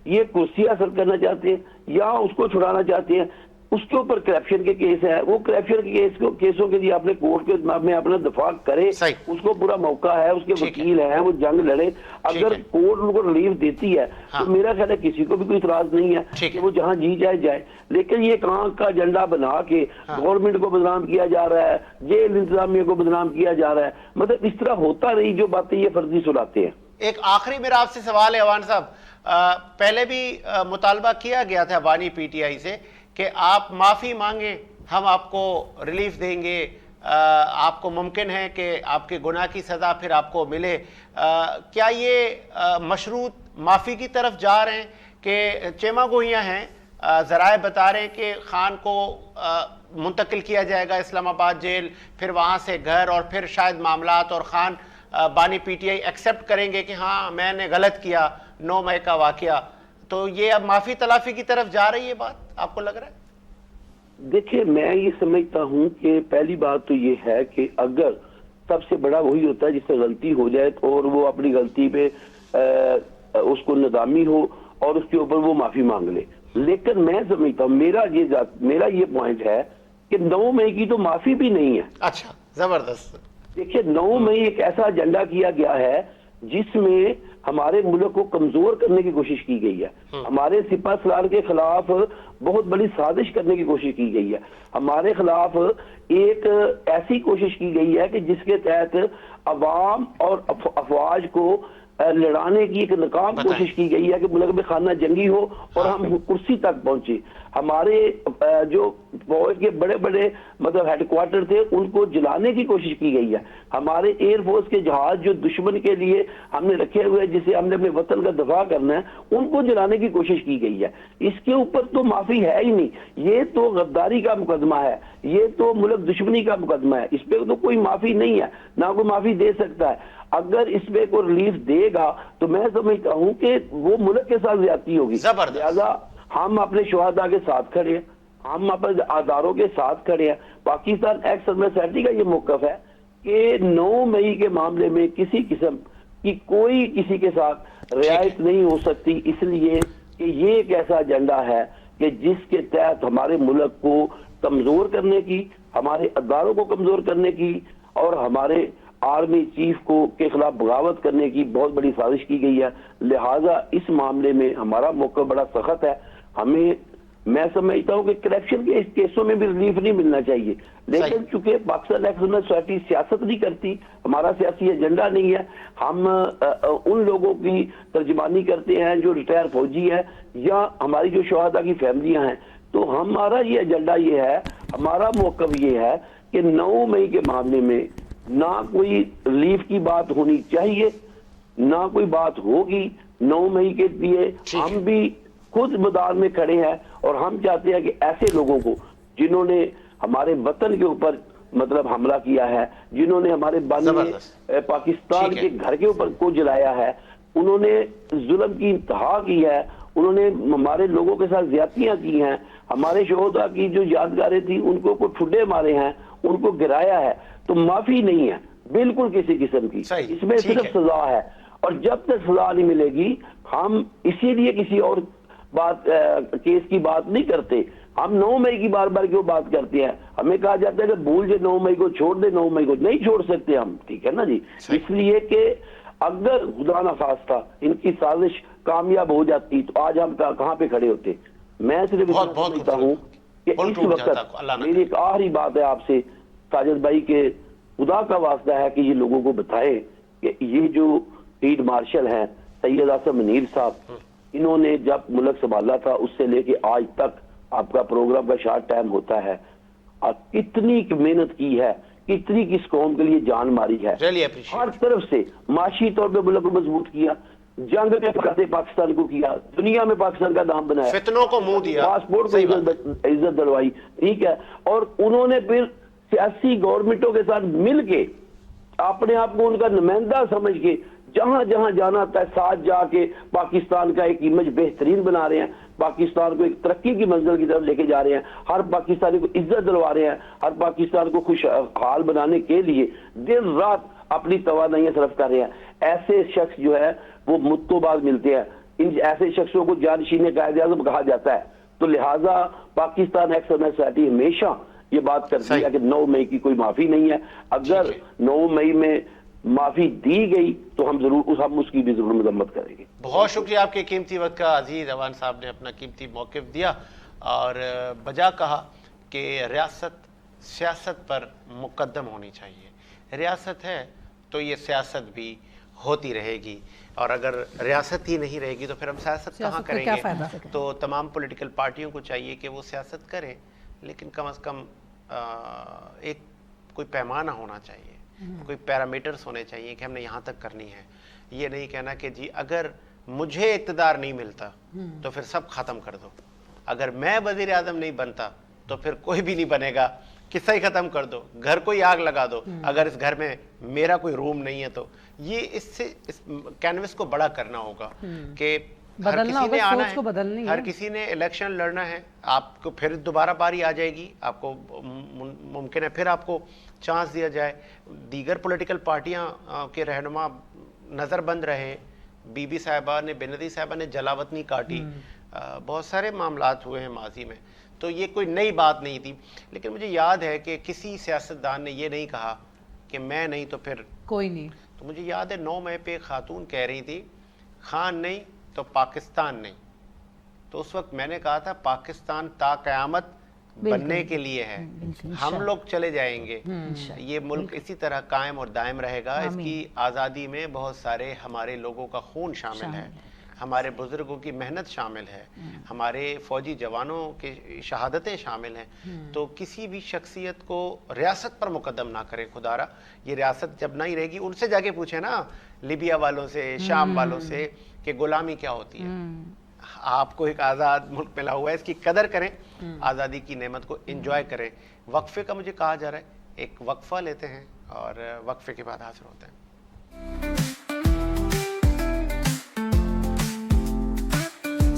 ये कुर्सी हासिल करना चाहते हैं या उसको छुड़ाना चाहते हैं। उसके ऊपर करप्शन के केस है, वो करप्शन के केसों के लिए अपने कोर्ट के में अपना दफा करे, उसको पूरा मौका है, उसके वकील हैं, वो जंग लड़े। अगर कोर्ट उनको रिलीफ देती है तो मेरा ख्याल है किसी को भी कोई इतराज नहीं है कि वो जहां जी जाए। लेकिन ये कांक का एजेंडा बना के गवर्नमेंट को बदनाम किया जा रहा है, जेल इंतजामिया को बदनाम किया जा रहा है, मतलब इस तरह होता नहीं जो बातें ये फर्जी सुनाते हैं। एक आखिरी मेरा आपसे सवाल है अवान साहब, पहले भी मुतालबा किया गया था बानी पीटीआई से कि आप माफ़ी मांगे, हम आपको रिलीफ देंगे, आपको मुमकिन है कि आपके गुनाह की सज़ा फिर आपको मिले। क्या ये मशरूत माफ़ी की तरफ जा रहे हैं कि चेमा गोइयाँ हैं, ज़राए बता रहे हैं कि खान को मुंतकिल किया जाएगा इस्लामाबाद जेल, फिर वहाँ से घर, और फिर शायद मामलात और खान बानी पीटीआई एक्सेप्ट करेंगे कि हाँ मैंने गलत किया, 9 मई का वाकया, तो ये अब माफ़ी तलाफ़ी की तरफ जा रही है बात, आपको लग रहा है? देखिए, मैं ये समझता हूँ कि पहली बात तो ये है कि अगर सबसे बड़ा वही होता है जिससे गलती हो जाए और वो अपनी गलती पे उसको नदामी हो और उसके ऊपर वो माफी मांग ले। लेकिन मैं समझता हूँ, मेरा ये पॉइंट है कि 9 मई की तो माफी भी नहीं है। अच्छा, जबरदस्त। देखिए, 9 मई एक ऐसा एजेंडा किया गया है जिसमें हमारे मुल्क को कमजोर करने की कोशिश की गई है, हमारे सिपा सलार के खिलाफ बहुत बड़ी साजिश करने की कोशिश की गई है, हमारे खिलाफ एक ऐसी कोशिश की गई है कि जिसके तहत अवाम और अफवाज को लड़ाने की एक नाकाम कोशिश की गई है कि मुल्क में खाना जंगी हो और हम कुर्सी तक पहुंचे। हमारे जो फौज के बड़े बड़े मतलब हेडक्वार्टर थे उनको जलाने की कोशिश की गई है। हमारे एयरफोर्स के जहाज जो दुश्मन के लिए हमने रखे हुए जिसे हमने अपने वतन का दफा करना है उनको जलाने की कोशिश की गई है। इसके ऊपर तो माफी है ही नहीं, ये तो गद्दारी का मुकदमा है, ये तो मुल्क दुश्मनी का मुकदमा है, इस पे तो कोई माफी नहीं है, ना कोई माफी दे सकता है। अगर इसमें कोई रिलीफ देगा तो मैं समझता हूं कि वो मुल्क के साथ ज्यादती होगी। लिहाजा हम अपने शुहदा के साथ खड़े हैं, हम अपने आधारों के साथ खड़े हैं। पाकिस्तान एक्स सोसाइटी का ये मौकफ है कि 9 मई के मामले में किसी किस्म की कोई किसी के साथ रियायत नहीं हो सकती, इसलिए कि ये एक ऐसा एजेंडा है कि जिसके तहत हमारे मुल्क को कमजोर करने की, हमारे अदारों को कमजोर करने की और हमारे आर्मी चीफ को के खिलाफ बगावत करने की बहुत बड़ी साजिश की गई है। लिहाजा इस मामले में हमारा मौका बड़ा सख्त है। हमें, मैं समझता हूँ कि करप्शन के इस केसों में भी रिलीफ नहीं मिलना चाहिए, लेकिन चूंकि पाकिस्तान एक्शन सोसाइटी सियासत नहीं करती, हमारा सियासी एजेंडा नहीं है, हम उन लोगों की तर्जमानी करते हैं जो रिटायर फौजी है या हमारी जो शहादा की फैमिलियां हैं, तो हमारा ये एजेंडा ये है, हमारा मौकफ ये है कि 9 मई के मामले में ना कोई रिलीफ की बात होनी चाहिए, ना कोई बात होगी। 9 मई के लिए हम भी खुद मैदान में खड़े हैं और हम चाहते हैं कि ऐसे लोगों को जिन्होंने हमारे वतन के ऊपर मतलब हमला किया है, जिन्होंने हमारे बानी पाकिस्तान के घर के ऊपर को जलाया है, उन्होंने जुल्म की इंतहा की है, उन्होंने हमारे लोगों के साथ ज्यादतियां की हैं, हमारे शोहदा की जो यादगारें थी उनको को ठुड्डे मारे हैं, उनको गिराया है, तो माफी नहीं है बिल्कुल किसी किस्म की, इसमें सिर्फ सजा है। और जब तक सजा नहीं मिलेगी हम इसीलिए किसी और बात केस की बात नहीं करते, हम 9 मई की बार बार क्यों बात करते हैं? हमें कहा जाता है कि भूल जे 9 मई को छोड़ दे, 9 मई को नहीं छोड़ सकते हम, ठीक है ना जी। इसलिए कि अगर खुदा ना खास्ता इनकी साजिश कामयाब हो जाती तो आज हम कहाँ पे खड़े होते। मैं सिर्फ इतना समझता हूँ कि इस वक्त मेरी एक आखिरी बात है आपसे साजिद भाई के खुदा का वास्ता है कि ये लोगों को बताए कि ये जो फील्ड मार्शल हैं सैयद आसम मुनीर साहब, इन्होंने जब मुल्क संभाला था उससे लेके आज तक आपका प्रोग्राम का शार्ट टाइम होता है और कितनी मेहनत की है, कितनी किस कौम के लिए जान मारी है, हर तरफ से माशी तौर पे मुल्क को मजबूत किया, जंग में पाकिस्तान को किया, दुनिया में पाकिस्तान का नाम बनाया, फितनों को मुंह दिया, पासपोर्ट को इज्जत दिलवाई, ठीक है। और उन्होंने फिर सियासी गवर्नमेंटों के साथ मिलके अपने आप को उनका नुमाइंदा समझ के जहां जहां जाना था साथ जाके पाकिस्तान का एक इमेज बेहतरीन बना रहे हैं, पाकिस्तान को एक तरक्की की मंजिल की तरफ लेके जा रहे हैं, हर पाकिस्तानी को इज्जत दिलवा रहे हैं, हर पाकिस्तान को खुशहाल बनाने के लिए दिन रात अपनी तवानाइयां सर्फ कर रहे हैं। ऐसे शख्स जो है वो मुद्दों बाद मिलते हैं, इन ऐसे शख्सों को जानशीन कायदे आज़म कहा जाता है। तो लिहाजा पाकिस्तान एक्सर्साइज सोसाइटी हमेशा ये बात करती है कि 9 मई की कोई माफी नहीं है। अगर 9 मई में माफी दी गई तो हम उसकी भी जरूर मजम्मत करेंगे। बहुत शुक्रिया आपके कीमती वक्त का। अजीज अवान साहब ने अपना कीमती मौक़िफ़ दिया और बजा कहा कि रियासत सियासत पर मुकद्दम होनी चाहिए। रियासत है तो ये सियासत भी होती रहेगी, और अगर रियासत ही नहीं रहेगी तो फिर हम सियासत कहाँ करेंगे। तो तमाम पॉलिटिकल पार्टियों को चाहिए कि वो सियासत करें, लेकिन कम से कम एक कोई पैमाना होना चाहिए, कोई पैरामीटर्स होने चाहिए कि हमने यहाँ तक करनी है। ये नहीं कहना कि जी अगर मुझे इक़्तिदार नहीं मिलता तो फिर सब ख़त्म कर दो, अगर मैं वज़ीर आज़म नहीं बनता तो फिर कोई भी नहीं बनेगा, किस्सा ही ख़त्म कर दो, घर को ही आग लगा दो अगर इस घर में मेरा कोई रूम नहीं है। तो ये इससे इस कैनवस को बड़ा करना होगा कि हर किसी ने आना है, हर किसी ने इलेक्शन लड़ना है, आपको फिर दोबारा बारी आ जाएगी, आपको मुमकिन है फिर आपको चांस दिया जाए। दीगर पॉलिटिकल पार्टियां के रहनुमा नज़रबंद रहे, बीबी साहिबा ने बेनज़ीर साहिबा ने जलावतनी काटी, बहुत सारे मामलात हुए हैं माजी में, तो ये कोई नई बात नहीं थी। लेकिन मुझे याद है कि किसी सियासतदान ने ये नहीं कहा कि मैं नहीं तो फिर कोई नहीं। तो मुझे याद है 9 मई पे एक खातून कह रही थी खान नहीं तो पाकिस्तान नहीं, तो उस वक्त मैंने कहा था पाकिस्तान ता क़यामत बनने के लिए है, हम लोग चले जाएंगे, ये मुल्क इसी तरह कायम और दायम रहेगा। इसकी आज़ादी में बहुत सारे हमारे लोगों का खून शामिल है, हमारे बुजुर्गों की मेहनत शामिल है, हमारे फौजी जवानों की शहादतें शामिल हैं। तो किसी भी शख्सियत को रियासत पर मुकद्दम ना करें खुदारा। ये रियासत जब नहीं रहेगी, उनसे जाके पूछे ना लिबिया वालों से, शाम वालों से कि गुलामी क्या होती है। आपको एक आज़ाद मुल्क मिला हुआ है, इसकी कदर करें, आज़ादी की नेमत को एंजॉय करें। वक्फे का मुझे कहा जा रहा है, एक वक्फा लेते हैं और वक्फे के बाद हाजिर होते हैं।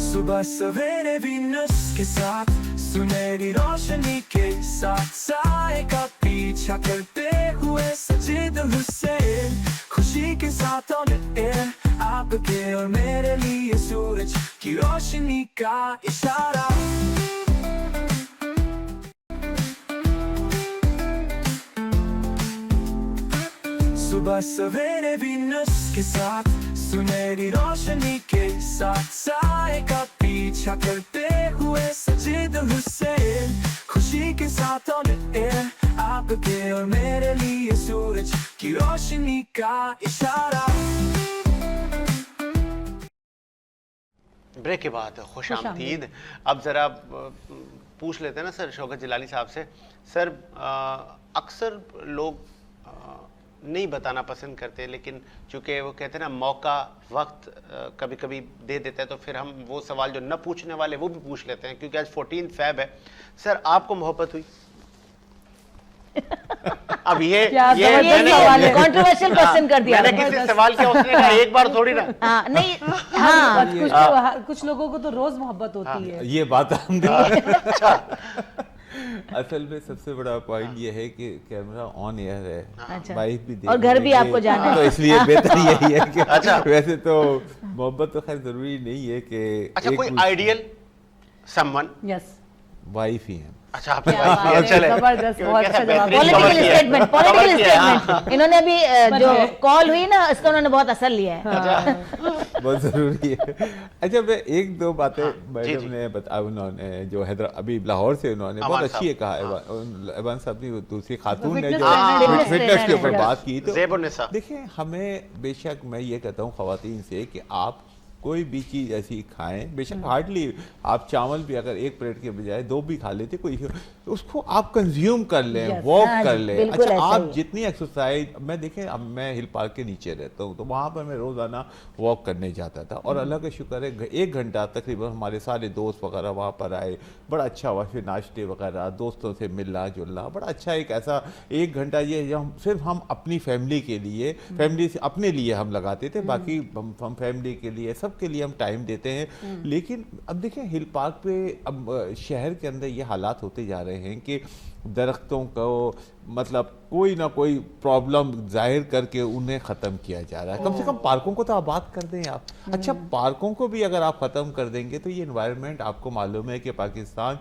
सुबह सवेरे वीनस के साथ सुनहरी रोशनी के साथ साए का पीछा करते हुए सजीद हुसैन, खुशी के साथ ऑन एयर आपके और मेरे लिए सूरज की रोशनी का इशारा। सुबह सवेरे वीनस के साथ सुनहरी रोशनी के साथ साए का पीछा करते हुए सजीद हुसैन, खुशी के साथ ऑन एयर आपके और मेरे लिए सूरज की रोशनी का इशारा। ब्रेक के बाद खुश आमदीद। अब ज़रा पूछ लेते हैं ना सर शौकत जिलानी साहब से। सर अक्सर लोग नहीं बताना पसंद करते, लेकिन चूँकि वो कहते हैं ना मौका वक्त कभी कभी दे देता है, तो फिर हम वो सवाल जो न पूछने वाले वो भी पूछ लेते हैं, क्योंकि आज 14 फ़ेब है। सर आपको मोहब्बत हुई? अब ये कंट्रोवर्शियल क्वेश्चन कर दिया मैंने किसी सवाल किया, उसने कहा एक बार थोड़ी ना। नहीं कुछ लोगों को तो रोज मोहब्बत होती है, ये बात हम असल में सबसे बड़ा पॉइंट ये है कि कैमरा ऑन एयर है, वाइफ भी और घर भी आपको जाना है, तो इसलिए बेहतर यही है कि वैसे तो मोहब्बत तो खैर जरूरी नहीं है कि अच्छा कोई आइडियल समवन। यस वाइफ ही हैं। अच्छा आप क्या बात है, चले जबरदस्त, बहुत अच्छा जवाब। पॉलिटिकल स्टेटमेंट, पॉलिटिकल स्टेटमेंट इन्होंने अभी जो है। कॉल हुई ना इसका उन्होंने बहुत असर लिया है। बहुत जरूरी है। अच्छा मैं एक दो बातें जी, मैडम जी। ने बताया, उन्होंने जो अभी लाहौर से उन्होंने बहुत अमान अच्छी है कहा साहब, अबान साहब ने दूसरी खातून ने Fitness जो trainer, फिटनेस के ऊपर trainer, बात की, तो ज़ेबुन्निसा। देखिए हमें बेशक मैं ये कहता हूँ खवातीन से कि आप कोई भी चीज़ ऐसी खाएं, बेशक हार्डली आप चावल भी अगर एक प्लेट के बजाय 2 भी खा लेते कोई, तो उसको आप कंज्यूम कर लें, Yes, वॉक हाँ कर जी, लें। बिल्कुल अच्छा ऐसा आप ही है। जितनी एक्सरसाइज, मैं देखें अब मैं हिल पार्क के नीचे रहता हूँ, तो वहाँ पर मैं रोज़ाना वॉक करने जाता था, और अल्लाह का शुक्र है 1 घंटा तकरीबन हमारे सारे दोस्त वगैरह वहाँ पर आए, बड़ा अच्छा हुआ, फिर नाश्ते वगैरह, दोस्तों से मिलना जुलना, बड़ा अच्छा एक ऐसा 1 घंटा ये हम सिर्फ हम अपनी फैमिली के लिए, फैमिली से अपने लिए हम लगाते थे, बाकी हम फैमिली के लिए सबके लिए हम टाइम देते हैं। लेकिन अब देखें हिल पार्क पे अब शहर के अंदर ये हालात होते जा रहे हैं कि दरख्तों को मतलब कोई ना कोई प्रॉब्लम जाहिर करके उन्हें ख़त्म किया जा रहा है। कम से कम पार्कों को तो आबाद कर दें आप। अच्छा पार्कों को भी अगर आप ख़त्म कर देंगे तो ये एनवायरनमेंट, आपको मालूम है कि पाकिस्तान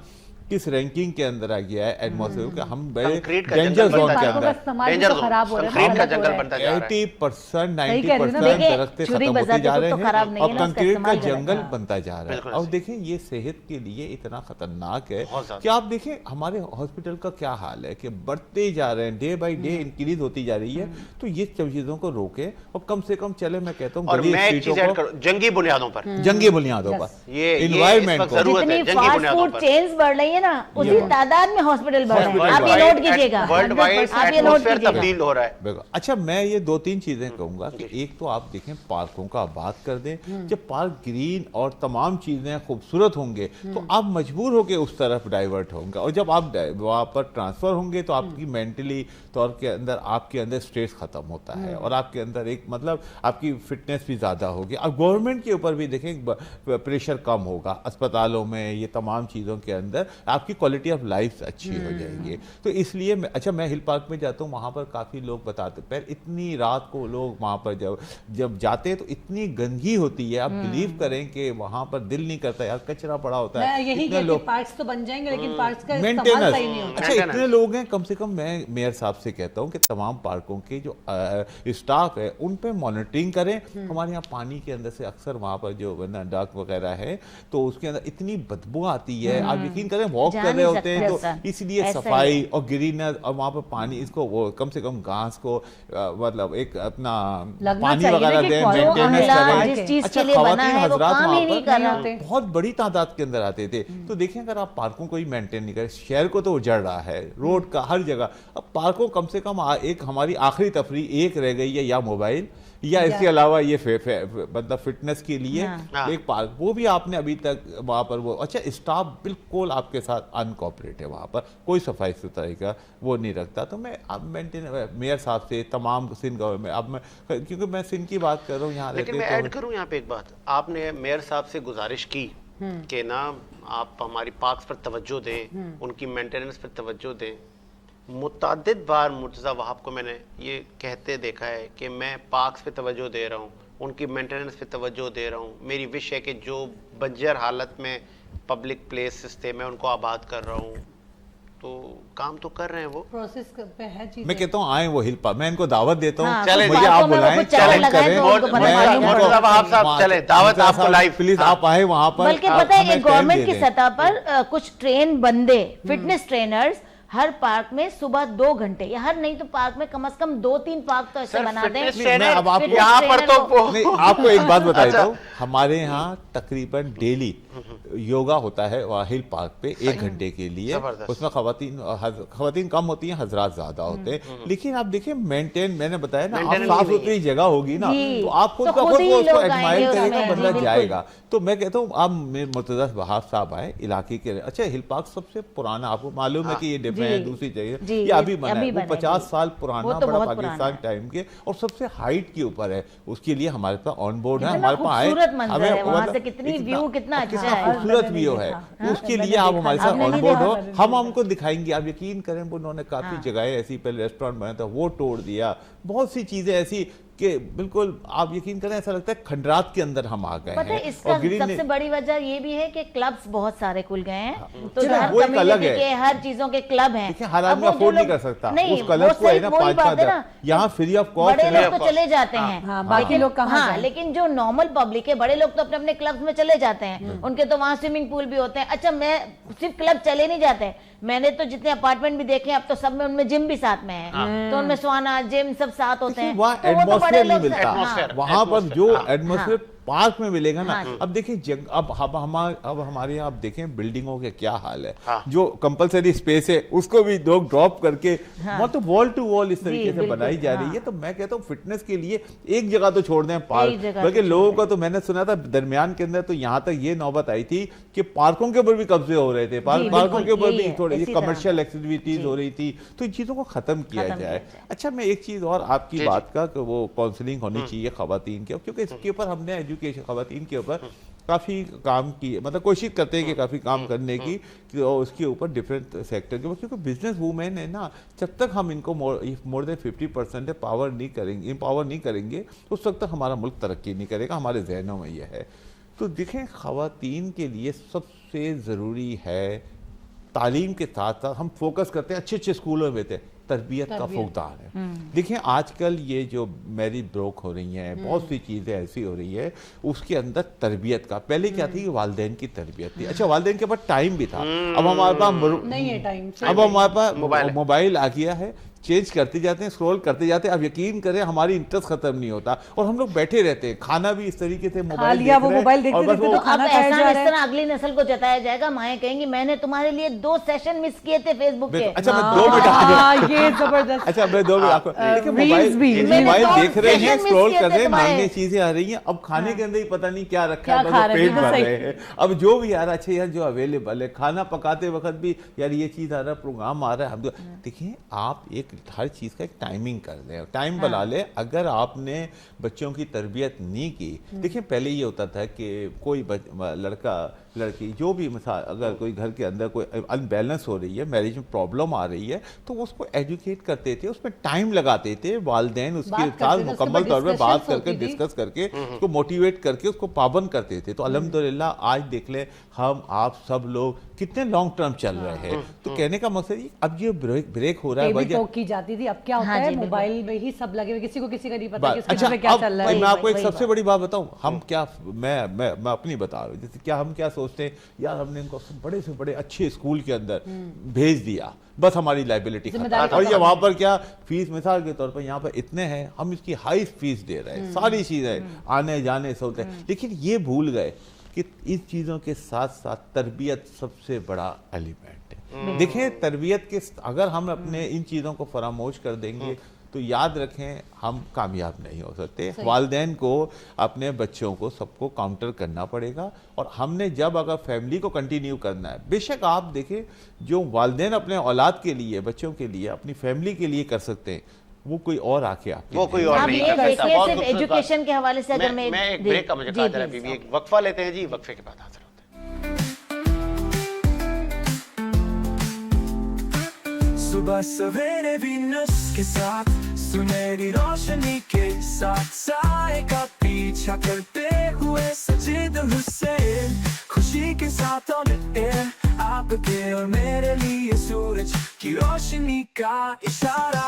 किस रैंकिंग के अंदर आ गया है एटमॉस्फेयर के, हम बड़े कंक्रीट का डेंजर जंगल जोन बनता के जा पार्कों रहा का है। समाज भी डेंजर तो खराब हो रहा है, कंक्रीट का खराब हो जंगल रहा है। बनता जा रहा है। 80% सही कह रही हूँ ना, 90% देखिए, दरख्तें छुरी खत्म होते बजाते जा तो रहे खराब हैं नहीं और है ना, उसका कंक्रीट का इस्तेमाल करें। जंगल हाँ। बनता जा रहा है। बिल्कुल और सही। देखिए ये सेहत के लिए इतना खतरनाक है बहुत ज़्यादा। कि आप देखें हमारे हॉस्पिटल का क्या हाल है कि बढ़ते जा रहे हैं, डे बाई डे इंक्रीज होती जा रही है। तो ये सब चीज़ों को रोकें और कम से कम चले, मैं कहता हूँ और गली मैं एक स्ट्रीटों चीज ऐड को करूं, जंगी बुनियादों पर जंगी बुनियादों पर ये इस इन्वायरमेंट वक्त को जरूरत है, जितनी जंगी फास्ट बुनियादों फूड पर। चेन्स बढ़ रही है ना, उसी तादाद में हॉस्पिटल बढ़ रहे हैं। आप ये नोट कीजिएगा, वर्ल्ड वाइड आप ये नोट एटमॉस्फेयर कीजिएगा। तब्दील हो रहा है। बिल्कुल। अच्छा मैं ये 2-3 चीजें कहूंगा कि एक तो आप देखें पार्कों का आबाद कर दें। जब पार्क ग्रीन और तमाम चीजें खूबसूरत होंगे तो आप मजबूर होकर उस तरफ डाइवर्ट होंगे, और जब आप वहाँ पर ट्रांसफर होंगे तो आपकी मेंटली तौर के अंदर आपके अंदर स्ट्रेस खत्म होता है और आपके अंदर एक मतलब आपकी फिटनेस भी ज़्यादा होगी। अब गवर्नमेंट के ऊपर भी देखें प्रेशर कम होगा, अस्पतालों में ये तमाम चीज़ों के अंदर आपकी क्वालिटी ऑफ लाइफ अच्छी हो जाएगी। तो इसलिए अच्छा मैं हिल पार्क में जाता हूँ, वहाँ पर काफ़ी लोग बताते पर इतनी रात को लोग वहाँ पर जब जाते हैं तो इतनी गंदगी होती है, आप बिलीव करें कि वहाँ पर दिल नहीं करता यार, कचरा पड़ा होता मैं है। यही इतने कहती लोग पार्क्स तो बन जाएंगे लेकिन पार्क्स का इस्तेमाल मेंटेनेंस, सही नहीं होता। अच्छा इतने लोग हैं, कम से कम मैं मेयर साहब से कहता हूँ कि तमाम पार्कों के जो स्टाफ है उन पे मॉनिटरिंग करें। हमारे यहाँ पानी के अंदर से अक्सर वहाँ पर जो डक वगैरह है तो उसके अंदर इतनी बदबू आती है, आप यकीन करें वॉक जा कर रहे नहीं होते हैं सकते तो इसलिए ऐसा ही सफाई है। और ग्रीनर और वहाँ पर पानी इसको वो कम से कम घास को मतलब एक अपना लगना पानी चाहिए वगैरह कि दें, जो मेंटेनेंस अमला करें। जिस चीज अच्छा के लिए बना खवातीन है वो हजरात काम वहाँ ही नहीं पर कर रहा। होते। बहुत बड़ी तादाद के अंदर आते थे। तो देखें अगर आप पार्कों को ही मेंटेन नहीं करें, शहर को तो उजड़ रहा है, रोड का हर जगह। अब पार्कों कम से कम एक हमारी आखिरी तफरी एक रह गई है, या मोबाइल या इसके अलावा ये मतलब फिटनेस के लिए हाँ। एक पार्क, वो भी आपने अभी तक वहाँ पर वो अच्छा स्टाफ बिल्कुल आपके साथ अनकोऑपरेट है, वहाँ पर कोई सफाई सुथराई का वो नहीं रखता। तो मैं अब मेयर साहब से तमाम सिंध गवर्नमेंट, अब मैं क्योंकि मैं सिंध की बात कर रहा हूँ यहाँ लेकिन मैं रहते ऐड करूं यहाँ पे एक बात, आपने मेयर साहब से गुजारिश की कि ना आप हमारी पार्क्स पर तवज्जो दें, उनकी मेंटेनेंस पर तवज्जो दें। मुतअद्दिद बार मुर्तज़ा वहाब को मैंने ये कहते देखा है कि मैं पार्क्स पे तवज्जो दे रहा हूँ, उनकी मेंटेनेंस पे तवज्जो दे रहा हूँ। मेरी विश है कि जो बंजर हालत में पब्लिक प्लेसेस थे मैं उनको आबाद कर रहा हूँ। तो काम तो कर रहे हैं वो, प्रोसेस पे है चीजें। मैं कहता हूँ आए वो हिल पार्क, मैं इनको दावत देता हूँ। हाँ, चले, कुछ मुझे पार्कों आप में वो बुलाएं, कुछ चक्कर चैलेंज लगाएं करें। तो उनको पता मैं- चलेगा। मुर्तज़ा वहाब साहब चले, दावत आपको लाइव। प्लीज हाँ। आप आए वहाँ पर। बल्कि आप पता है हमें कि गवर्नमेंट टाइम की दे दें। सतह पर कुछ ट्रेन बंदे फिटनेस ट्रेनर्स हर पार्क में सुबह 2 घंटे या हर नहीं तो पार्क में कम से कम 2-3 पार्क तो ऐसे सर, बना दें। फिटनेस मैं ट्रेनर अब आपको- यहाँ पर तो वो- नहीं, आपको एक बात बताई अच्छा। दो, हमारे यहाँ तकरीबन डेली योगा होता है वहाँ हिल पार्क पे 1 घंटे के लिए। जबरदस्त। उसमें खवातीन कम होती हैं, हजरात ज्यादा होते हैं। लेकिन आप देखिए मेंटेन, मैंने बताया ना, आप Maintenance साफ नहीं सुथरी जगह होगी ना जी। तो आप खुद तो का खुद खुद ही को उसको लोग एडमायर आएंगे करेगा, उसमें। बंदा जी, बिल्कुल। जाएगा। तो मैं कहता हूँ आप मुर्तज़ा वहाब साहब आए इलाके के। अच्छा हिल पार्क सबसे पुराना, आपको मालूम है कि ये डिफरेंट जी। दूसरी जी, जगह ये अभी बना है, वो है, 50 जी। साल वो पुराना तो बड़ा बहुत पुराना पाकिस्तान है। टाइम के, और सबसे हाइट के ऊपर है। उसके लिए हमारे पास ऑन बोर्ड है, कितना हमारे पास आए, खूबसूरत मंजर हमें है, वहाँ मतलब से कितनी इतना- व्यू कितना और अच्छा कितना है। खूबसूरत मैंने व्यू देखा, है। हाँ, उसके मैंने लिए आप देखा, हमारे साथ आपने ऑन नहीं बोर्ड देखा, हो, मैंने हम देखा। हमको दिखाएंगे। आप यकीन करें उन्होंने काफी जगह ऐसी पहले रेस्टोरेंट बनाया था वो तोड़ दिया, बहुत सी चीजें ऐसी कि बिल्कुल आप यकीन करें ऐसा लगता है खंडरात के अंदर हम आ गए पता है हैं। इसका और ग्रीन सबसे बड़ी वजह ये भी है कि क्लब्स बहुत सारे खुल गए हैं, तो चलो, हर वो एक अलग कम्युनिटी है। के हर चीजों के क्लब हैं। देखिए हर अब आदमी वो जो अफोर्ड नहीं लोग- कर सकता नहीं, उस क्लब को है ना वही 5 बात है ना, यहाँ फ्री ऑफ कॉस्ट बड़े लोग तो चले जाते हैं, हाँ, बाकी लेकिन- लोग कहाँ हाँ, जाएं? लेकिन जो नॉर्मल पब्लिक है, बड़े लोग तो अपने अपने क्लब्स में चले जाते हैं, उनके तो वहाँ स्विमिंग पूल भी होते हैं। अच्छा, मैं सिर्फ क्लब चले नहीं जाते हैं, मैंने तो जितने अपार्टमेंट भी देखे हैं, अब तो सब में उनमें जिम भी साथ में है, तो उनमें स्वाना जिम सब साथ होते हैं। वहाँ तो वो तो बड़े एटमॉस्फेयर नहीं लोग से- मिलता, हाँ, वहाँ पर जो हाँ। एटमॉस्फेयर पार्क में मिलेगा ना। हाँ। अब देखिए अब हमारे यहाँ आप देखें बिल्डिंगों के क्या हाल है, हाँ। जो कंपलसरी स्पेस है उसको भी लोग ड्रॉप करके मतलब वॉल टू वॉल इस तरीके से बिल्कुल, बनाई जा रही है। हाँ। तो मैं कहता हूँ फिटनेस के लिए एक जगह तो छोड़ दें एक पार्क, जगह बल्कि तो लोगों छोड़ को तो मैंने सुना था दरमियान के अंदर तो यहाँ तक ये नौबत आई थी कि पार्कों के ऊपर भी कब्जे हो रहे थे, बिल्कुल, पार्कों के ऊपर यही भी है, थोड़ी इसी तरह। कमर्शियल एक्टिविटीज हो रही थी। तो इन चीजों को खत्म किया खत्म जाए। किया जाए। अच्छा, मैं एक चीज और आपकी जी, बात का कि वो काउंसलिंग होनी चाहिए खवातीन के, क्योंकि इसके ऊपर हमने एजुकेशन खवातीन के ऊपर काफ़ी काम की, मतलब कोशिश करते हैं कि काफ़ी काम करने की कि उसके ऊपर डिफरेंट सेक्टर के ऊपर, क्योंकि बिजनेस वूमेन है ना, जब तक हम इनको मोर देन 50% पावर नहीं करेंगे, पावर नहीं करेंगे, उस वक्त तक हमारा मुल्क तरक्की नहीं करेगा। हमारे जहनों में यह है। तो देखें खवातीन के लिए सबसे ज़रूरी है तालीम के साथ साथ हम फोकस करते हैं अच्छे अच्छे स्कूलों में थे तरबियत का फुकदार है। देखिए आजकल ये जो मैरिज ब्रोक हो रही हैं, बहुत सी चीज़ें ऐसी हो रही है, उसके अंदर तरबियत का पहले क्या थी, वालदेन की तरबियत थी। अच्छा, वालदेन के पास टाइम भी था, अब हमारे पास नहीं है टाइम। अब हमारे पास मोबाइल मोबाइल आ गया है, चेंज करते जाते हैं, स्क्रॉल करते जाते हैं। अब यकीन करें हमारी इंटरेस्ट खत्म नहीं होता और हम लोग बैठे रहते हैं, खाना भी इस तरीके से मोबाइल लिया, वो मोबाइल देखते और बस देखते वो तो अब खाना खाया एहसान जा इस रहा है। तरह अगली नस्ल को जताया जाएगा, माएँ कहेंगी मैंने तुम्हारे लिए 2 सेशन मिस किए थे फेसबुक के। अच्छा मैं 2 मिनट हाँ, ये जबरदस्त। अच्छा मैं 2 मिनट आपको देखिए रील्स भी, मोबाइल मैंने देख रहे हैं, तो स्क्रॉल session कर रहे हैं, miss किए थे नई चीजें आ रही हैं। अब खाने के अंदर ही पता नहीं क्या रखा क्या है, बस खा वो रहे हैं, पेट बिल्कुल भर सही। रहे हैं। अब जो भी आ रहा है, अच्छा यार जो अवेलेबल है, खाना पकाते वक्त भी यार ये चीज आ रहा है, प्रोग्राम आ रहा है, हम देखिए आप एक हर चीज का एक टाइमिंग कर दें, टाइम बना ले। अगर आपने बच्चों की तरबियत नहीं की, देखिए पहले ये होता था कि कोई लड़का लड़की जो भी मिसाल, अगर कोई घर के अंदर कोई अनबैलेंस हो रही है, मैरिज में प्रॉब्लम आ रही है, तो वो उसको एजुकेट करते थे, उसमें टाइम लगाते थे, वालिदैन उसके बात करते साथ थे, उसके मुकम्मल ऊपर तौर पर बात discussions करके होती थी। डिस्कस करके उसको मोटिवेट करके उसको पाबंद करते थे। तो अल्हम्दुलिल्लाह आज देख ले हम आप सब लोग कितने लॉन्ग टर्म चल रहे हैं। तो कहने का मकसद ये अब ये ब्रेक हो रहा है टेबल वजह टॉक की जाती थी, अब क्या होता हाँ है जी, बिल्कुल। मोबाइल में ही सब लगे हुए, किसी को किसी का नहीं पता कि उसके अच्छा घर में क्या अब चल रहा है। मैं आपको एक वही सबसे बात। बड़ी बात बताऊं, हम क्या मैं अपनी बता रहा हूं, जैसे क्या हम क्या सोचते हैं यार हमने इनको बड़े से बड़े अच्छे स्कूल के अंदर भेज दिया, बस हमारी लाइबिलिटी खत्म। जिम्मेदारी और ये खत्म। वहां पर क्या फीस मिसाल के तौर पर यहाँ पर इतने हैं, हम इसकी हाई फीस दे रहे हैं, सारी चीजें आने जाने से होते हैं, लेकिन ये भूल गए कि इन चीज़ों के साथ साथ तरबियत सबसे बड़ा एलिमेंट है। देखें तरबियत के अगर हम अपने इन चीज़ों को फरामोश कर देंगे तो याद रखें हम कामयाब नहीं हो सकते। वालिदैन को अपने बच्चों को सबको काउंटर करना पड़ेगा, और हमने जब अगर फैमिली को कंटिन्यू करना है, बेशक आप देखें जो वालिदैन अपने औलाद के लिए, बच्चों के लिए, अपनी फैमिली के लिए कर सकते हैं, वो कोई और आके आपके वो कोई और आप नहीं ये कर सकता। देखिए बहुत सिर्फ खूबसूरत बात। एजुकेशन के हवाले से अगर मैं एक जी, ब्रेक का मुझे जी, कहा जा रहा है जी, बीबी, एक वक्फा लेते हैं जी, वक्फे के बाद हाजिर होते हैं। सुबह सवेरे वीनस के साथ, सुनहरी रोशनी के साथ, साए का पीछा करते हुए सजीद हुसैन, खुशी के साथ ऑन एयर, आपके और मेरे लिए सूरज की रोशनी का इशारा।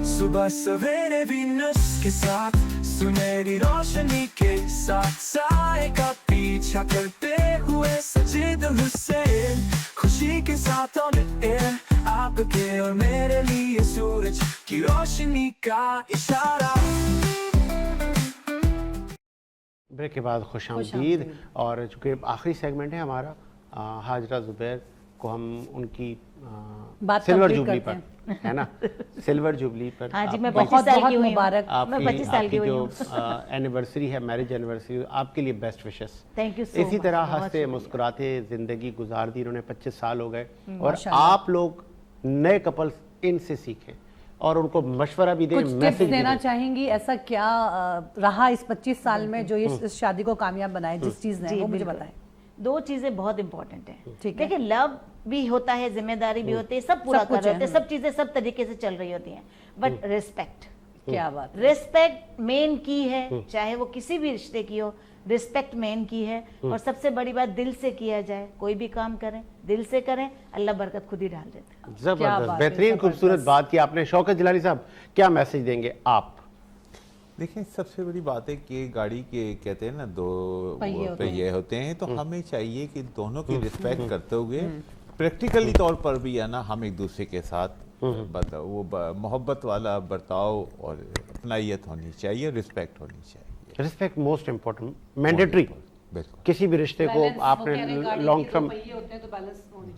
सुबह सवेरे वीनस के साथ, सुनहरी रोशनी के साथ, साए का पीछा करते हुए सजीद हुसैन, खुशी के साथ ऑन एयर, आपके और मेरे लिए सूरज की रोशनी का इशारा। ब्रेक के बाद खुशामदीद। और चूँकि आखिरी सेगमेंट है हमारा, हाजरा जुबैर को हम उनकी बात सिल्वर complete जुबली करते पर, है ना, सिल्वर जुबली पर हाँ जी, मैं आपकी- 25 साल बहुत की हुई हूँ। मुबारक। मैं 25 साल की आपकी हुई जो हूँ। एनिवर्सरी है, मैरिज एनिवर्सरी, आपके लिए best wishes. Thank you so इसी much, तरह बहुत हंसते शुक्रिया। मुस्कुराते जिंदगी गुजार दी इन्होंने, 25 साल हो गए, और माशाल्लाह। आप लोग नए कपल्स इनसे सीखें और उनको मशवरा भी दें, कुछ टिप्स मैसेज भी देना दें। चाहेंगी, ऐसा क्या रहा इस 25 साल में जो इस शादी को कामयाब बनाए, जिस चीज ने, जी, वो मुझे बिल्कुल। बताएं। 2 चीजें बहुत इंपॉर्टेंट हैं। ठीक है। देखिए लव भी होता है, जिम्मेदारी भी होती है, सब पूरा कर रहे होते हैं, सब चीजें सब तरीके से चल रही होती हैं, बट रिस्पेक्ट, क्या बात है। रिस्पेक्ट मेन की है, चाहे वो किसी भी रिश्ते की हो, रिस्पेक्ट मेन की है। और सबसे बड़ी बात, दिल से किया जाए, कोई भी काम करें दिल से करें, अल्लाह बरकत खुद ही डाल देता है। क्या जबरदस्त, बात है, बेहतरीन, खूबसूरत बात की आपने। शौकत जिलानी साहब, क्या मैसेज देंगे आप? देखिए, सबसे बड़ी बात है कि गाड़ी के कहते हैं ना, दो पहिए होते हैं, तो हमें चाहिए कि दोनों की रिस्पेक्ट करते हुए प्रैक्टिकली तौर पर भी है ना, हम एक दूसरे के साथ मोहब्बत वाला बर्ताव और अपनाइत होनी चाहिए, रिस्पेक्ट होनी चाहिए। Respect most important, mandatory. बिल्कुल, किसी भी रिश्ते को आपने लॉन्ग टर्म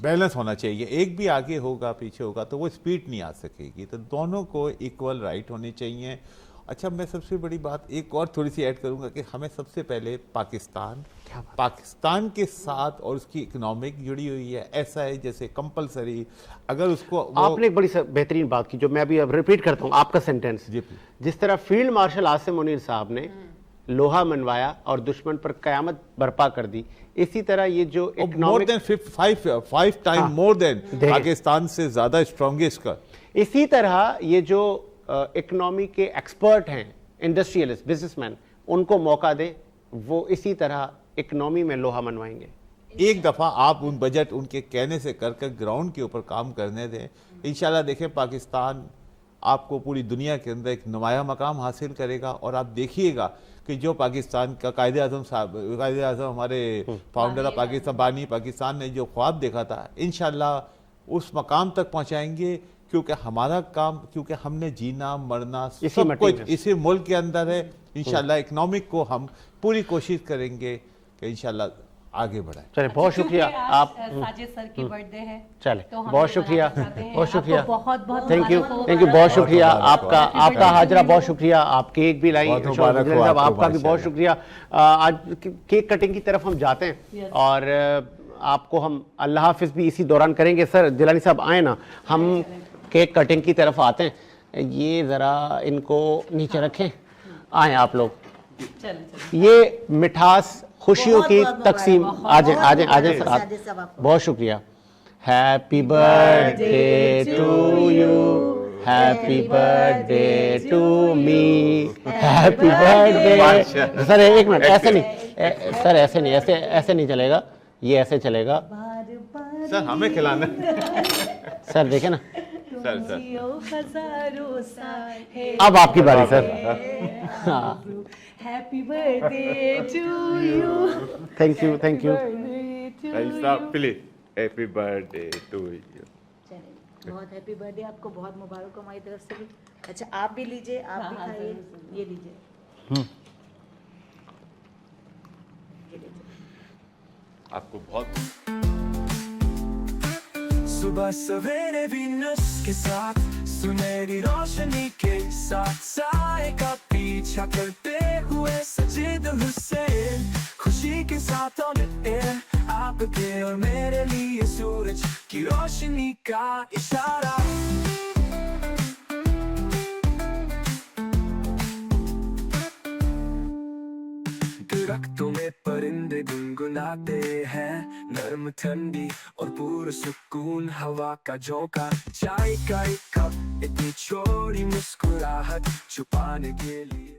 बैलेंस होना चाहिए। एक भी आगे होगा पीछे होगा तो वो स्पीड नहीं आ सकेगी, तो दोनों को इक्वल राइट होने चाहिए। अच्छा, मैं सबसे बड़ी बात एक और थोड़ी सी ऐड करूंगा कि हमें सबसे पहले पाकिस्तान के साथ और उसकी इकोनॉमिक जुड़ी हुई है, ऐसा है जैसे कंपलसरी, अगर उसको आपने एक बड़ी बेहतरीन बात की, जो मैं अभी अब रिपीट करता हूँ आपका सेंटेंस। जिस तरह फील्ड मार्शल आसिम मुनीर साहब ने लोहा मनवाया और दुश्मन पर कयामत बर्पा कर दी, इसी तरह ये जो more than 5 time more than Pakistan से ज्यादा स्ट्रॉन्गेस्ट का, इसी तरह ये जो इकोनॉमी के एक्सपर्ट हैं, इंडस्ट्रियलिस्ट, बिजनेसमैन, उनको मौका दे, वो इसी तरह इकोनॉमी में लोहा मनवाएंगे। एक दफा आप उन बजट उनके कहने से कर ग्राउंड के ऊपर काम करने दें, इंशाल्लाह देखें पाकिस्तान आपको पूरी दुनिया के अंदर एक नुमाया मकाम हासिल करेगा। और आप देखिएगा कि जो पाकिस्तान का कायदे आज़म साहब, कायदे आज़म हमारे फाउंडर ऑफ पाकिस्तान, बानी पाकिस्तान ने जो ख्वाब देखा था, इंशाल्लाह उस मकाम तक पहुंचाएंगे। क्योंकि हमारा काम, क्योंकि हमने जीना मरना सब कुछ इसी मुल्क के अंदर है। इंशाल्लाह इकोनॉमिक को हम पूरी कोशिश करेंगे कि इंशाल्लाह आगे बढ़ाएं। चले, बहुत शुक्रिया। आप साजिद सर की बर्थडे है, चले, तो हम बहुत शुक्रिया, बहुत शुक्रिया, बहुत बहुत थैंक यू, बहुत शुक्रिया आपका हाजरा, बहुत शुक्रिया। आप केक भी लाई, साहब आपका भी बहुत शुक्रिया। आज केक कटिंग की तरफ हम जाते हैं और आपको हम अल्लाह हाफिज भी इसी दौरान करेंगे। सर जिलानी साहब आए ना, हम केक कटिंग की तरफ आते हैं। ये ज़रा इनको नीचे रखें, आए आप लोग। ये मिठास खुशियों की तकसीम, आ जाए सर आप। बहुत शुक्रिया। Happy birthday to you, happy birthday to me, happy birthday. Sir एक मिनट, ऐसे नहीं सर, ऐसे नहीं, ऐसे नहीं चलेगा, ये ऐसे चलेगा। सर हमें खिलाना सर देखे ना, सर अब आपकी बारी sir. Happy birthday to you, thank you, thank you. Please, happy birthday to you. बहुत हैप्पी बर्थडे आपको, बहुत मुबारक हो हमारी तरफ से भी। अच्छा, आप भी लीजिए, आप भी खाइए, ये लीजिए। आपको बहुत सुबह सवेरे वीनस के साथ, सुनहरी रोशनी के साथ, साए का पीछा करते हुए सजीद हुसैन, खुशी के साथ ऑन एयर, आपके और मेरे लिए सूरज की रोशनी का इशारा। दरख्तों में परिंदे गुनगुनाते हैं, नर्म ठंडी और पूरा सुकून हवा का झोंका, चाय का एक कप, इतनी छोटी मुस्कुराहट छुपाने के लिए।